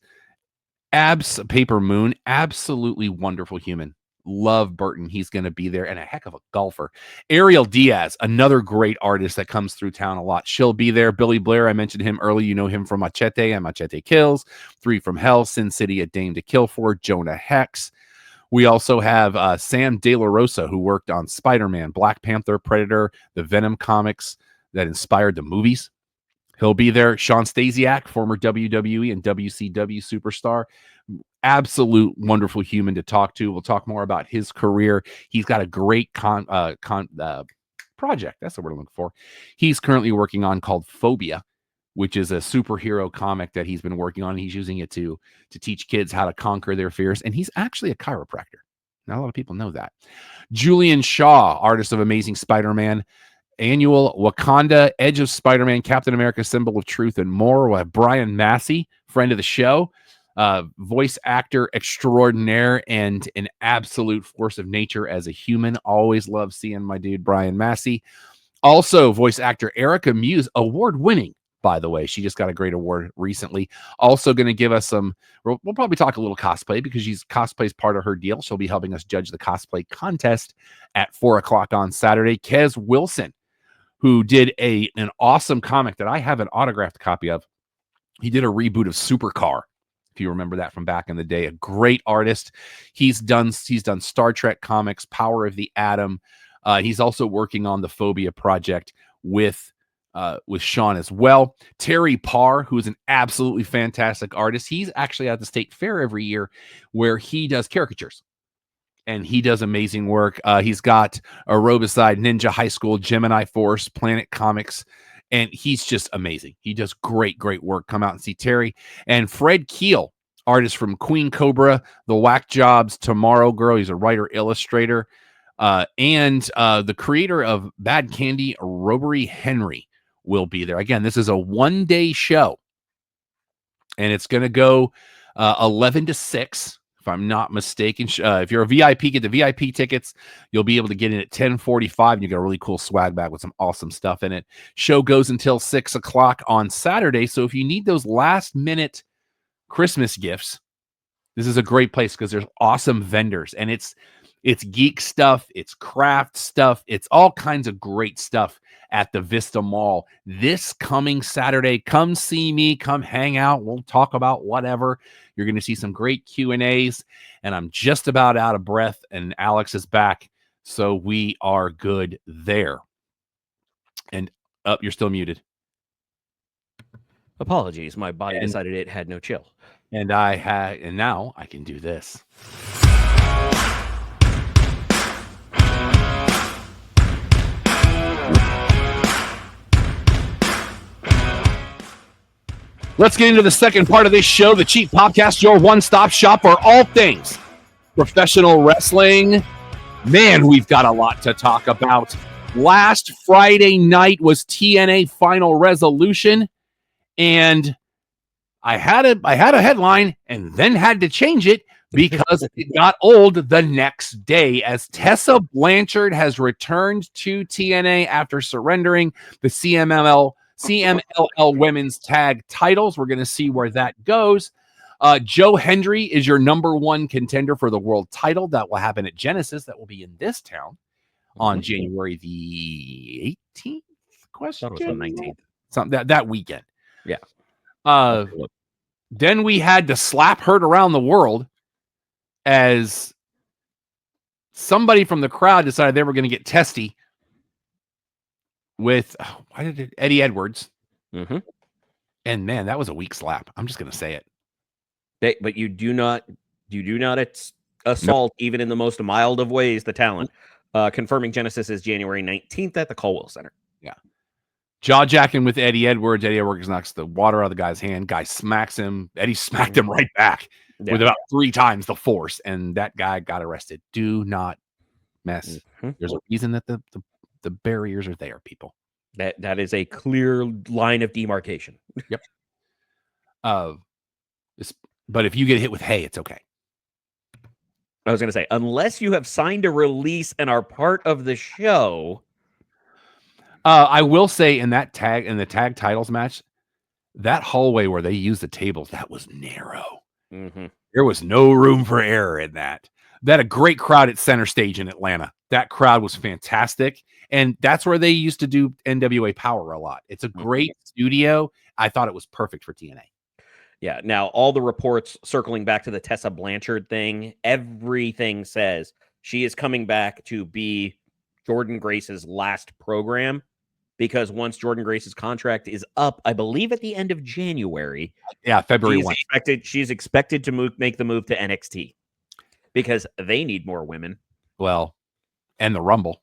Speaker 1: Paper Moon. Absolutely wonderful human. Love Burton. He's going to be there, and a heck of a golfer. Ariel Diaz, another great artist that comes through town a lot. She'll be there. Billy Blair, I mentioned him earlier. You know him from Machete and Machete Kills, 3 from Hell, Sin City, A Dame to Kill For, Jonah Hex. We also have Sam De La Rosa, who worked on Spider-Man, Black Panther, Predator, the Venom comics that inspired the movies. He'll be there. Sean Stasiak, former WWE and WCW superstar. Absolute wonderful human to talk to. We'll talk more about his career. He's got a great project. That's the word I'm looking for. He's currently working on called Phobia, which is a superhero comic that he's been working on. He's using it to teach kids how to conquer their fears. And he's actually a chiropractor. Not a lot of people know that. Julian Shaw, artist of Amazing Spider-Man, Annual Wakanda, Edge of Spider-Man, Captain America, Symbol of Truth, and more. We'll have Brian Massey, friend of the show, voice actor extraordinaire and an absolute force of nature as a human. Always love seeing my dude Brian Massey. Also, voice actor Erica Muse, award-winning, by the way. She just got a great award recently. Also going to give us we'll probably talk a little cosplay because cosplay is part of her deal. She'll be helping us judge the cosplay contest at 4:00 on Saturday. Kez Wilson, who did an awesome comic that I have an autographed copy of. He did a reboot of Supercar. If you remember that from back in the day, a great artist. He's done Star Trek comics, Power of the Atom. He's also working on the Phobia project with Sean as well. Terry Parr, who is an absolutely fantastic artist. He's actually at the State Fair every year where he does caricatures. And he does amazing work. He's got Aerobicide, Ninja High School, Gemini Force, Planet Comics, and he's just amazing. He does great work. Come out and see Terry. And Fred Keel, artist from Queen Cobra, The Whack Jobs, Tomorrow Girl. He's a writer-illustrator. And the creator of Bad Candy, Robbery Henry, will be there. Again, this is a one-day show, and it's going to go 11 to 6, if I'm not mistaken. If you're a VIP, get the VIP tickets. You'll be able to get in at 10:45, and you got a really cool swag bag with some awesome stuff in it. Show goes until 6:00 on Saturday, so if you need those last-minute Christmas gifts, this is a great place because there's awesome vendors, and it's geek stuff, it's craft stuff, it's all kinds of great stuff at the Vista Mall this coming Saturday. Come see me, come hang out. We'll talk about whatever. You're going to see some great Q&As, and I'm just about out of breath, and Alex is back, so we are good there. And you're still muted.
Speaker 2: Apologies, my body decided it had no chill.
Speaker 1: And now I can do this. Let's get into the second part of this show, the Cheap Podcast, your one-stop shop for all things professional wrestling. Man, we've got a lot to talk about. Last Friday night was TNA Final Resolution, and I had a headline and then had to change it because it got old the next day, as Tessa Blanchard has returned to TNA after surrendering the CMLL Women's Tag titles. We're going to see where that goes. Joe Hendry is your number one contender for the world title. That will happen at Genesis. That will be in this town on January the 18th. Question?
Speaker 2: That was the 19th.
Speaker 1: Something that weekend.
Speaker 2: Yeah.
Speaker 1: Then we had to slap Hurt around the world as somebody from the crowd decided they were going to get testy with Eddie Edwards.
Speaker 2: Mm-hmm.
Speaker 1: And man, that was a weak slap. I'm just going to say it.
Speaker 2: But you do not assault, even in the most mild of ways, the talent. Confirming Genesis is January 19th at the Colwell Center.
Speaker 1: Yeah. Jaw-jacking with Eddie Edwards. Eddie Edwards knocks the water out of the guy's hand. Guy smacks him. Eddie smacked him right back with about 3 times the force, and that guy got arrested. Do not mess. Mm-hmm. There's a reason that the barriers are there, people.
Speaker 2: That is a clear line of demarcation.
Speaker 1: Yep. But if you get hit with hay, it's okay.
Speaker 2: I was going to say, unless you have signed a release and are part of the show.
Speaker 1: I will say in the tag titles match, that hallway where they used the tables, that was narrow.
Speaker 2: Mm-hmm.
Speaker 1: There was no room for error in that. They had a great crowd at Center Stage in Atlanta. That crowd was fantastic. And that's where they used to do NWA Power a lot. It's a great studio. I thought it was perfect for TNA.
Speaker 2: Yeah. Now, all the reports circling back to the Tessa Blanchard thing, everything says she is coming back to be Jordan Grace's last program, because once Jordan Grace's contract is up, I believe at the end of January.
Speaker 1: Yeah, February 1.
Speaker 2: She's expected to make the move to NXT because they need more women.
Speaker 1: Well, and the Rumble.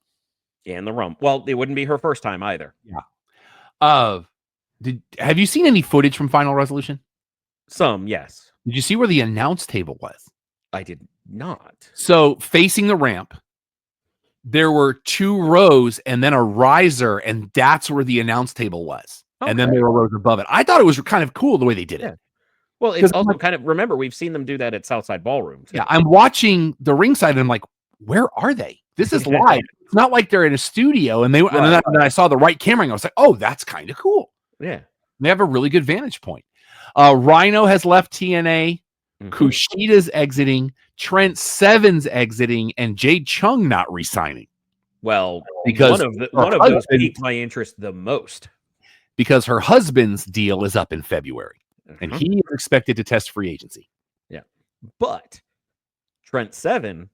Speaker 2: And the Rumble. Well, it wouldn't be her first time either.
Speaker 1: Yeah. Have you seen any footage from Final Resolution?
Speaker 2: Some, yes.
Speaker 1: Did you see where the announce table was?
Speaker 2: I did not.
Speaker 1: So facing the ramp, there were 2 rows and then a riser, and that's where the announce table was. Okay. And then there were rows above it. I thought it was kind of cool the way they did it.
Speaker 2: Well, it's also kind of, remember, we've seen them do that at Southside Ballroom too.
Speaker 1: Yeah, I'm watching the ringside and I'm like, where are they? This is live. It's not like they're in a studio. And and then I saw the right camera and I was like, oh, that's kind of cool.
Speaker 2: Yeah.
Speaker 1: They have a really good vantage point. Rhino has left TNA. Mm-hmm. Kushida's exiting. Trent Seven's exiting, and Jade Chung not resigning.
Speaker 2: Well, because one of those piqued my interest the most.
Speaker 1: Because her husband's deal is up in February, and he is expected to test free agency.
Speaker 2: Yeah. But Trent Seven,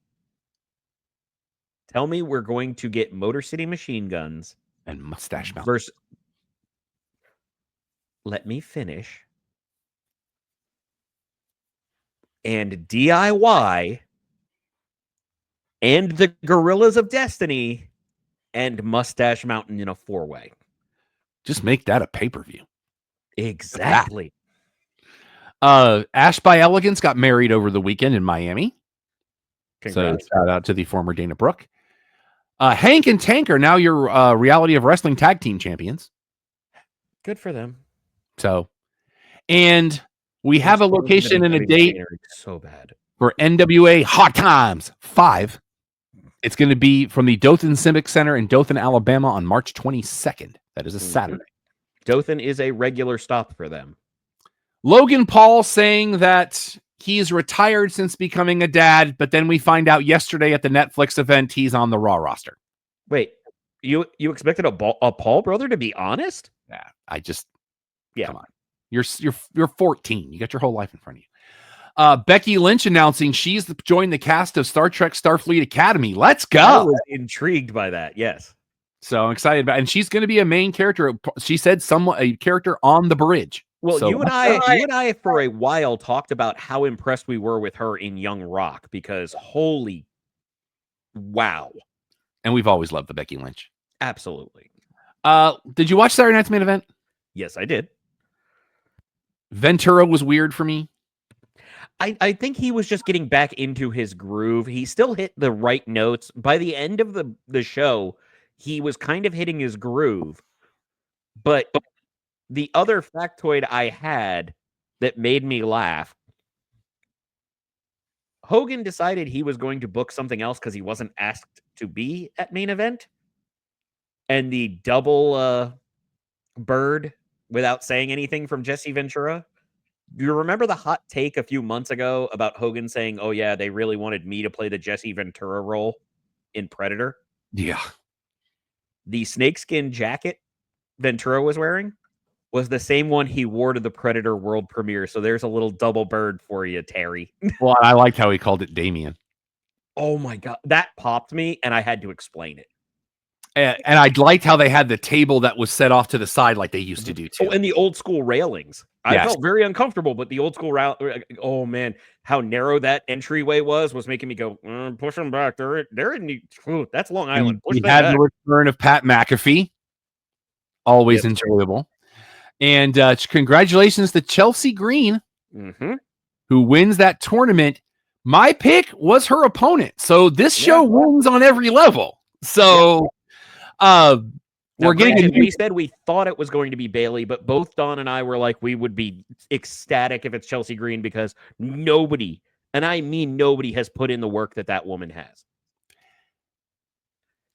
Speaker 2: tell me we're going to get Motor City Machine Guns
Speaker 1: and Mustache Mountain
Speaker 2: versus. Let me finish. And DIY and the Gorillas of Destiny and Mustache Mountain in a 4-way.
Speaker 1: Just make that a pay-per-view.
Speaker 2: Exactly.
Speaker 1: Ash by Elegance got married over the weekend in Miami.
Speaker 2: Congrats.
Speaker 1: So shout out to the former Dana Brooke. Hank and Tank are now your Reality of Wrestling tag team champions.
Speaker 2: Good for them.
Speaker 1: So, and we have a location and a date
Speaker 2: so bad
Speaker 1: for NWA Hot Times 5. It's going to be from the Dothan Civic Center in Dothan, Alabama on March 22nd. That is a Saturday.
Speaker 2: Dothan is a regular stop for them.
Speaker 1: Logan Paul saying that he's retired since becoming a dad, but then we find out yesterday at the Netflix event he's on the Raw roster.
Speaker 2: Wait, you expected a Paul brother to be honest?
Speaker 1: Yeah, come on. You're 14. You got your whole life in front of you. Becky Lynch announcing she's joined the cast of Star Trek Starfleet Academy. Let's go.
Speaker 2: I was intrigued by that. Yes.
Speaker 1: So I'm excited about it. And she's going to be a main character. She said a character on the bridge.
Speaker 2: Well, so, you and I for a while talked about how impressed we were with her in Young Rock, because holy wow.
Speaker 1: And we've always loved the Becky Lynch.
Speaker 2: Absolutely.
Speaker 1: Did you watch Saturday Night's Main Event?
Speaker 2: Yes, I did.
Speaker 1: Ventura was weird for me.
Speaker 2: I think he was just getting back into his groove. He still hit the right notes. By the end of the show, he was kind of hitting his groove. But the other factoid I had that made me laugh, Hogan decided he was going to book something else because he wasn't asked to be at main event. And the double bird without saying anything from Jesse Ventura. Do you remember the hot take a few months ago about Hogan saying, "Oh yeah, they really wanted me to play the Jesse Ventura role in Predator"?
Speaker 1: Yeah.
Speaker 2: The snakeskin jacket Ventura was wearing was the same one he wore to the Predator world premiere. So there's a little double bird for you, Terry.
Speaker 1: Well, I liked how he called it Damien.
Speaker 2: Oh my God. That popped me and I had to explain it.
Speaker 1: And I liked how they had the table that was set off to the side like they used to do too.
Speaker 2: Oh, and the old school railings. I felt very uncomfortable, but the old school oh man, how narrow that entryway was making me go, push them back. They're in that's Long Island.
Speaker 1: We had the return of Pat McAfee. Always enjoyable. And congratulations to Chelsea Green, who wins that tournament. My pick was her opponent. So this show wins on every level. So we're getting.
Speaker 2: We said we thought it was going to be Bailey, but both Don and I were like, we would be ecstatic if it's Chelsea Green because nobody, and I mean nobody, has put in the work that woman has.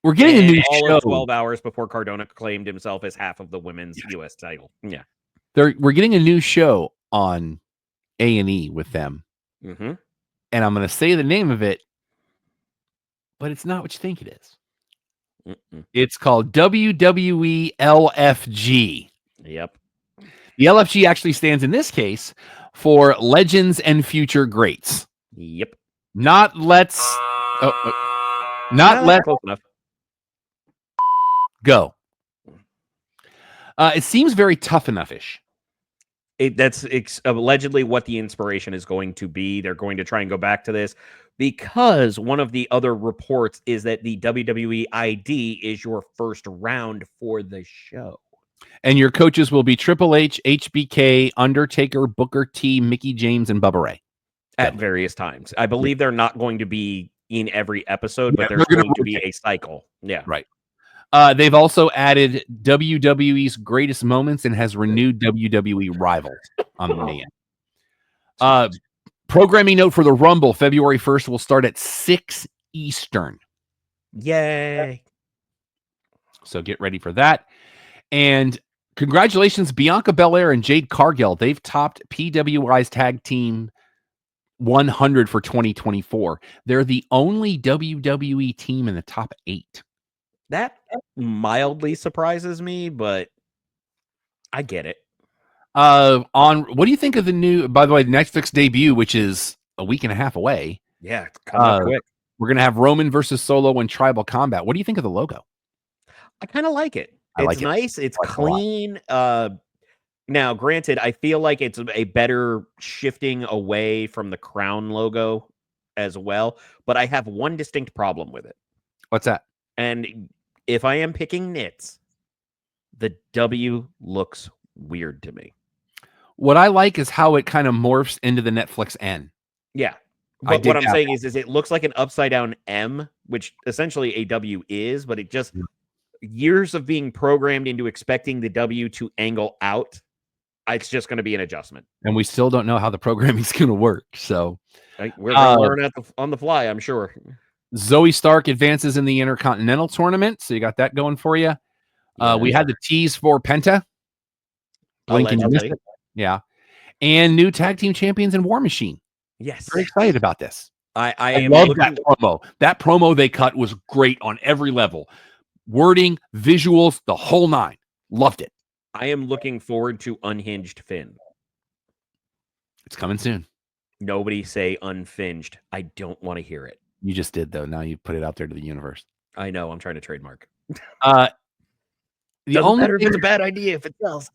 Speaker 1: We're getting a new show.
Speaker 2: 12 hours before Cardona claimed himself as half of the women's U.S. title. Yeah,
Speaker 1: we're getting a new show on A&E with them, and I'm going to say the name of it, but it's not what you think it is. It's called WWE LFG.
Speaker 2: Yep.
Speaker 1: The LFG actually stands in this case for Legends and Future Greats.
Speaker 2: Yep.
Speaker 1: Not let's
Speaker 2: close enough.
Speaker 1: Go. It seems very Tough Enough-ish.
Speaker 2: That's allegedly what the inspiration is going to be. They're going to try and go back to this because one of the other reports is that the WWE ID is your first round for the show.
Speaker 1: And your coaches will be Triple H, HBK, Undertaker, Booker T, Mickey James, and Bubba Ray.
Speaker 2: At various times. I believe they're not going to be in every episode, but there's going to be a cycle. Yeah.
Speaker 1: Right. They've also added WWE's greatest moments and has renewed WWE rivals on the main. Programming note for the Rumble, February 1st will start at 6 Eastern.
Speaker 2: Yay.
Speaker 1: So get ready for that. And congratulations, Bianca Belair and Jade Cargill. They've topped PWI's tag team 100 for 2024. They're the only WWE team in the top 8.
Speaker 2: That mildly surprises me, but I get it.
Speaker 1: On what do you think of the new, by the way, Netflix debut, which is a week and a half away?
Speaker 2: Yeah, it's coming up quick.
Speaker 1: We're gonna have Roman versus Solo and Tribal Combat. What do you think of the logo?
Speaker 2: I kind of like it. It's nice. It's clean. Now, granted, I feel like it's a better shifting away from the Crown logo as well, but I have one distinct problem with it.
Speaker 1: What's that?
Speaker 2: And if I am picking nits, the W looks weird to me.
Speaker 1: What I like is how it kind of morphs into the Netflix N.
Speaker 2: Yeah. But what I'm saying is it looks like an upside down M, which essentially a W is, but it just years of being programmed into expecting the W to angle out. It's just going to be an adjustment.
Speaker 1: And we still don't know how the programming is going to work. So
Speaker 2: we're going to learn on the fly, I'm sure.
Speaker 1: Zoe Stark advances in the Intercontinental Tournament. So you got that going for you. We had the tease for Penta. Yeah. And new tag team champions in War Machine.
Speaker 2: Yes.
Speaker 1: Very excited about this.
Speaker 2: I
Speaker 1: love that promo. That promo they cut was great on every level. Wording, visuals, the whole nine. Loved it.
Speaker 2: I am looking forward to Unhinged Finn.
Speaker 1: It's coming soon.
Speaker 2: Nobody say unfinged. I don't want to hear it.
Speaker 1: You just did, though. Now you put it out there to the universe.
Speaker 2: I know. I'm trying to trademark.
Speaker 1: The only
Speaker 2: matter if it's a bad idea if it does.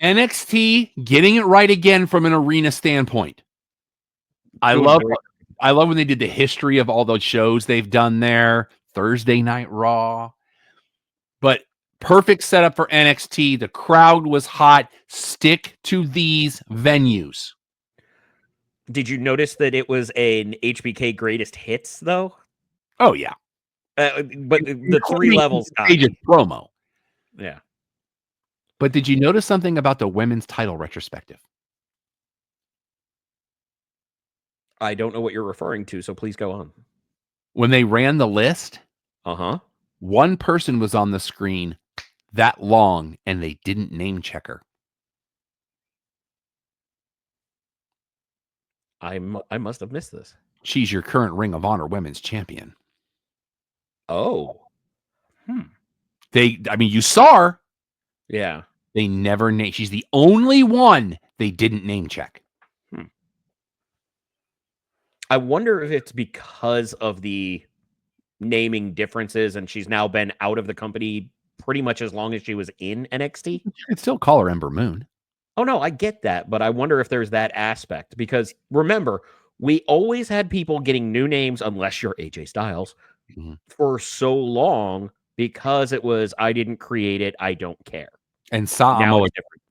Speaker 1: NXT getting it right again from an arena standpoint. I love when they did the history of all those shows they've done there. Thursday Night Raw. But Perfect setup for NXT. The crowd was hot. Stick to these venues.
Speaker 2: Did you notice that it was an HBK Greatest Hits, though?
Speaker 1: Oh, yeah.
Speaker 2: But the 3 levels.
Speaker 1: Promo.
Speaker 2: Yeah.
Speaker 1: But did you notice something about the women's title retrospective?
Speaker 2: I don't know what you're referring to, so please go on.
Speaker 1: When they ran the list,
Speaker 2: one
Speaker 1: person was on the screen that long, and they didn't name check her.
Speaker 2: I must have missed this.
Speaker 1: She's your current Ring of Honor Women's Champion.
Speaker 2: Oh.
Speaker 1: You saw her.
Speaker 2: Yeah.
Speaker 1: They never named. She's the only one they didn't name check.
Speaker 2: I wonder if it's because of the naming differences, and she's now been out of the company pretty much as long as she was in NXT.
Speaker 1: You could still call her Ember Moon.
Speaker 2: Oh, no, I get that, but I wonder if there's that aspect, because remember, we always had people getting new names, unless you're AJ Styles, for so long, because it was, I didn't create it, I don't care.
Speaker 1: And
Speaker 2: now it's different.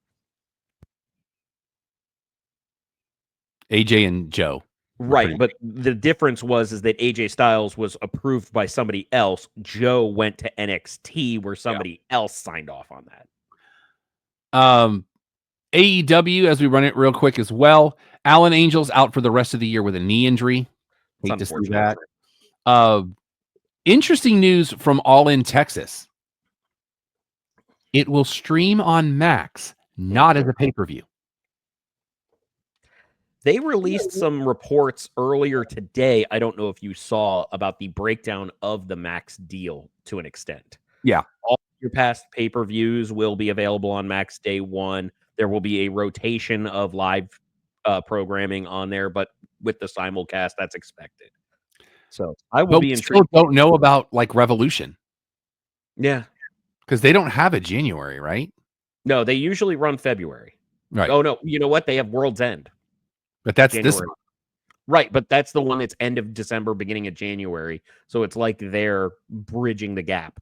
Speaker 1: AJ and Joe.
Speaker 2: Right, but the difference was that AJ Styles was approved by somebody else. Joe went to NXT where somebody else signed off on that.
Speaker 1: AEW, as we run it real quick as well. Alan Angel's out for the rest of the year with a knee injury. Hate to see that. Interesting news from All In Texas. It will stream on Max, not as a pay-per-view.
Speaker 2: They released some reports earlier today. I don't know if you saw about the breakdown of the Max deal to an extent.
Speaker 1: Yeah.
Speaker 2: All your past pay-per-views will be available on Max day one. There will be a rotation of live programming on there, but with the simulcast, that's expected. So I will be intrigued.
Speaker 1: Still don't know about like Revolution.
Speaker 2: Yeah.
Speaker 1: Because they don't have a January, right?
Speaker 2: No, they usually run February.
Speaker 1: Right.
Speaker 2: Oh, no. You know what? They have World's End.
Speaker 1: But that's January. This.
Speaker 2: Right, but that's the one that's end of December, beginning of January. So it's like they're bridging the gap.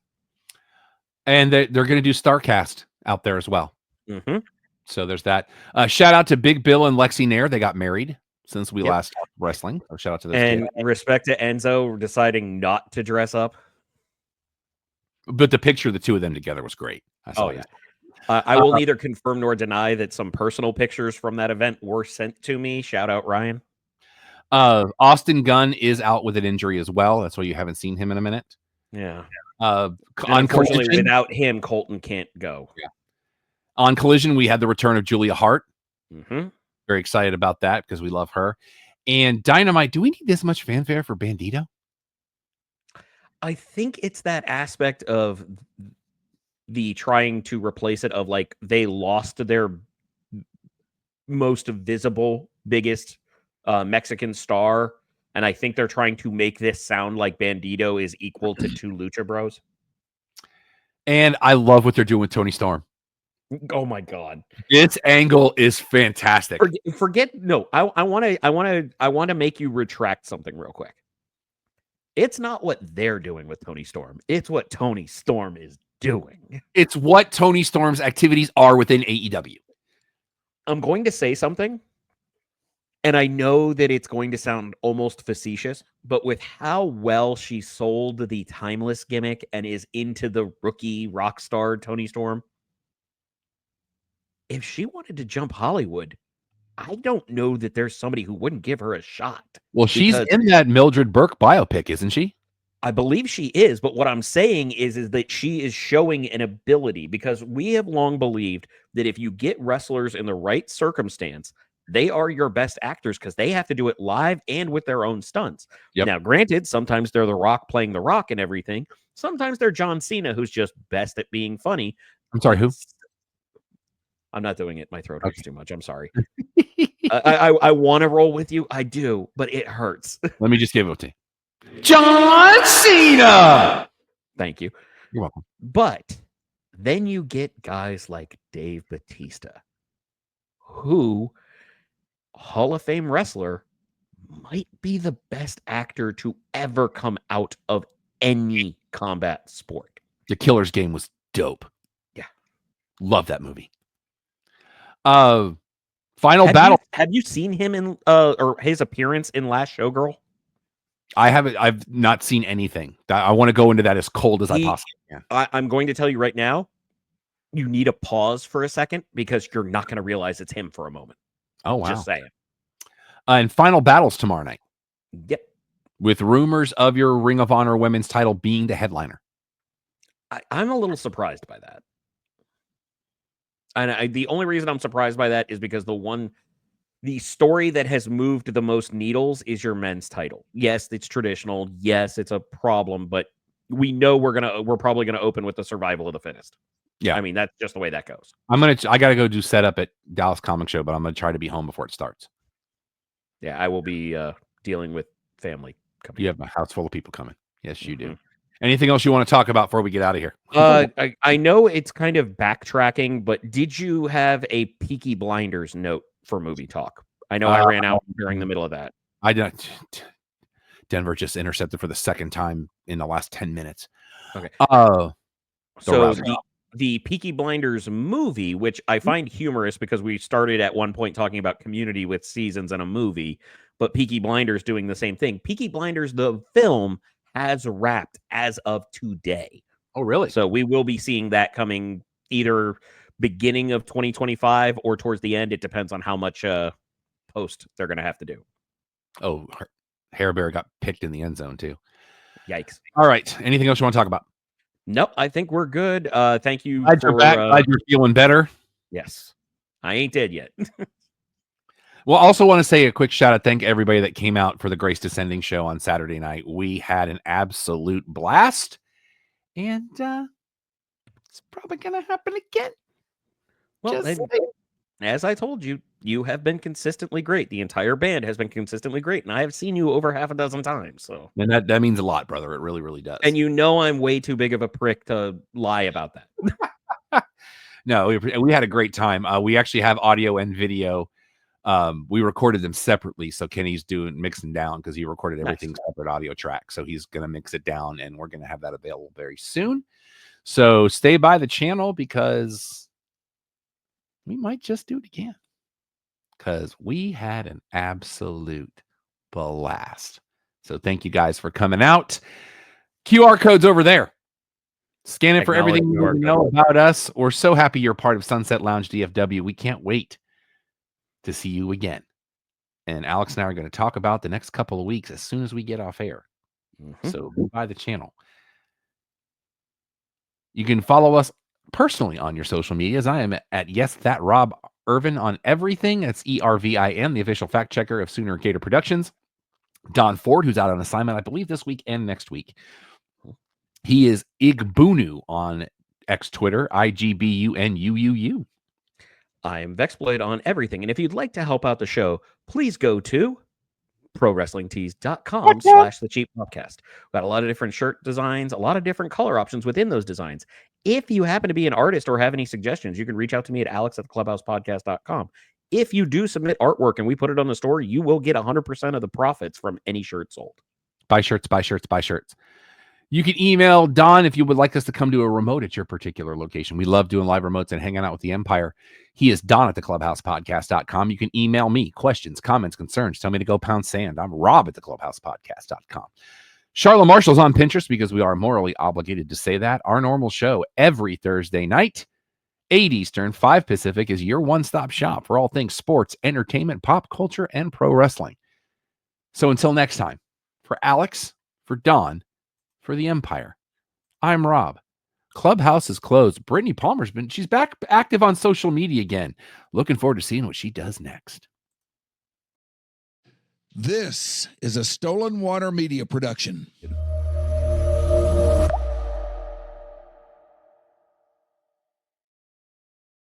Speaker 1: And they're going to do StarCast out there as well.
Speaker 2: Mm-hmm.
Speaker 1: So there's that. Shout out to Big Bill and Lexi Nair. They got married since we last talked wrestling. So shout out to those
Speaker 2: kids. Respect to Enzo deciding not to dress up.
Speaker 1: But the picture of the two of them together was great.
Speaker 2: I will neither confirm nor deny that some personal pictures from that event were sent to me. Shout out, Ryan.
Speaker 1: Austin Gunn is out with an injury as well. That's why you haven't seen him in a minute.
Speaker 2: Yeah.
Speaker 1: Unfortunately,
Speaker 2: without him, Colton can't go.
Speaker 1: Yeah. On Collision, we had the return of Julia Hart.
Speaker 2: Mm-hmm.
Speaker 1: Very excited about that because we love her. And Dynamite, do we need this much fanfare for Bandito?
Speaker 2: I think it's that aspect of the trying to replace it of like they lost their most visible, biggest Mexican star. And I think they're trying to make this sound like Bandito is equal to two Lucha Bros.
Speaker 1: And I love what they're doing with Tony Storm.
Speaker 2: Oh my God.
Speaker 1: This angle is fantastic.
Speaker 2: I want to make you retract something real quick. It's not what they're doing with Tony Storm. It's what Tony Storm is doing.
Speaker 1: It's what Tony Storm's activities are within AEW.
Speaker 2: I'm going to say something, and I know that it's going to sound almost facetious, but with how well she sold the timeless gimmick and is into the rookie rock star Tony Storm, if she wanted to jump Hollywood, I don't know that there's somebody who wouldn't give her a shot.
Speaker 1: Well, she's in that Mildred Burke biopic, isn't she?
Speaker 2: I believe she is, but what I'm saying is that she is showing an ability, because we have long believed that if you get wrestlers in the right circumstance, they are your best actors because they have to do it live and with their own stunts.
Speaker 1: Yep.
Speaker 2: Now, granted, sometimes they're The Rock playing The Rock and everything. Sometimes they're John Cena, who's just best at being funny.
Speaker 1: I'm sorry, who?
Speaker 2: I'm not doing it. My throat hurts too much. I'm sorry. I want to roll with you. I do, but it hurts.
Speaker 1: Let me just give it to you. John Cena!
Speaker 2: Thank you.
Speaker 1: You're welcome.
Speaker 2: But then you get guys like Dave Bautista, who, Hall of Fame wrestler, might be the best actor to ever come out of any combat sport.
Speaker 1: The Killer's Game was dope. Love that movie. Final battle.
Speaker 2: Have you seen him in or his appearance in Last Showgirl?
Speaker 1: I haven't. I've not seen anything. I want to go into that as cold as I possibly can.
Speaker 2: I'm going to tell you right now, you need a pause for a second because you're not going to realize it's him for a moment.
Speaker 1: Oh, wow.
Speaker 2: Just saying.
Speaker 1: And final battles tomorrow night.
Speaker 2: Yep.
Speaker 1: With rumors of your Ring of Honor women's title being the headliner.
Speaker 2: I'm a little surprised by that. And the only reason I'm surprised by that is because the story that has moved the most needles is your men's title. Yes, it's traditional. Yes, it's a problem, but we know we're probably gonna open with the survival of the fittest.
Speaker 1: Yeah,
Speaker 2: I mean that's just the way that goes.
Speaker 1: I gotta go do setup at Dallas Comic Show, but I'm gonna try to be home before it starts.
Speaker 2: Yeah, I will be dealing with family coming.
Speaker 1: You have a house full of people coming. Yes, you do. Anything else you want to talk about before we get out of here?
Speaker 2: I know it's kind of backtracking, but did you have a Peaky Blinders note for movie talk? I know I ran out during the middle of that.
Speaker 1: I don't. Denver just intercepted for the second time in the last 10 minutes.
Speaker 2: Okay. So the Peaky Blinders movie, which I find humorous because we started at one point talking about Community with seasons and a movie, but Peaky Blinders doing the same thing. Peaky Blinders, the film, has wrapped as of today.
Speaker 1: Oh, really?
Speaker 2: So we will be seeing that coming either beginning of 2025 or towards the end. It depends on how much post they're going to have to do.
Speaker 1: Oh, Hair Bear got picked in the end zone too.
Speaker 2: Yikes.
Speaker 1: All right. Anything else you want to talk about?
Speaker 2: Nope. I think we're good. Thank you.
Speaker 1: Glad you're back. Glad you're feeling better.
Speaker 2: Yes. I ain't dead yet.
Speaker 1: Well, also want to say a quick shout out. Thank everybody that came out for the Grace Descending show on Saturday night. We had an absolute blast. And it's probably going to happen again.
Speaker 2: Well, as I told you, you have been consistently great. The entire band has been consistently great. And I have seen you over half a dozen times. So,
Speaker 1: and that means a lot, brother. It really, really does.
Speaker 2: And you know I'm way too big of a prick to lie about that.
Speaker 1: No, we had a great time. We actually have audio and video. We recorded them separately, so Kenny's mixing down because he recorded everything separate audio track. So he's going to mix it down, and we're going to have that available very soon. So stay by the channel because we might just do it again because we had an absolute blast. So thank you guys for coming out. QR code's over there. Scan it for everything you know about us. We're so happy you're part of Sunset Lounge DFW. We can't wait to see you again. And Alex and I are going to talk about the next couple of weeks as soon as we get off air. So go by the channel. You can follow us personally on your social medias. I am at Yes That Rob Irvin on everything. That's ERVIN, the official fact checker of Sooner Gator Productions. Don Ford, who's out on assignment, I believe this week and next week. He is Igbunu on X Twitter, IGBUNUUU.
Speaker 2: I am Vexploit on everything. And if you'd like to help out the show, please go to prowrestlingtees.com/thecheappodcast. We've got a lot of different shirt designs, a lot of different color options within those designs. If you happen to be an artist or have any suggestions, you can reach out to me at alex@theclubhousepodcast.com. If you do submit artwork and we put it on the store, you will get 100% of the profits from any shirt sold.
Speaker 1: Buy shirts, buy shirts, buy shirts. You can email Don if you would like us to come to a remote at your particular location. We love doing live remotes and hanging out with the Empire. He is Don@theclubhousepodcast.com. You can email me questions, comments, concerns. Tell me to go pound sand. I'm Rob@theclubhousepodcast.com. Charlotte Marshall's on Pinterest because we are morally obligated to say that. Our normal show every Thursday night, 8 Eastern, 5 Pacific, is your one-stop shop for all things sports, entertainment, pop culture, and pro wrestling. So until next time, for Alex, for Don, for the Empire, I'm Rob. Clubhouse is closed. Brittany Palmer's she's back active on social media again. Looking forward to seeing what she does next.
Speaker 3: This is a Stolen Water Media production.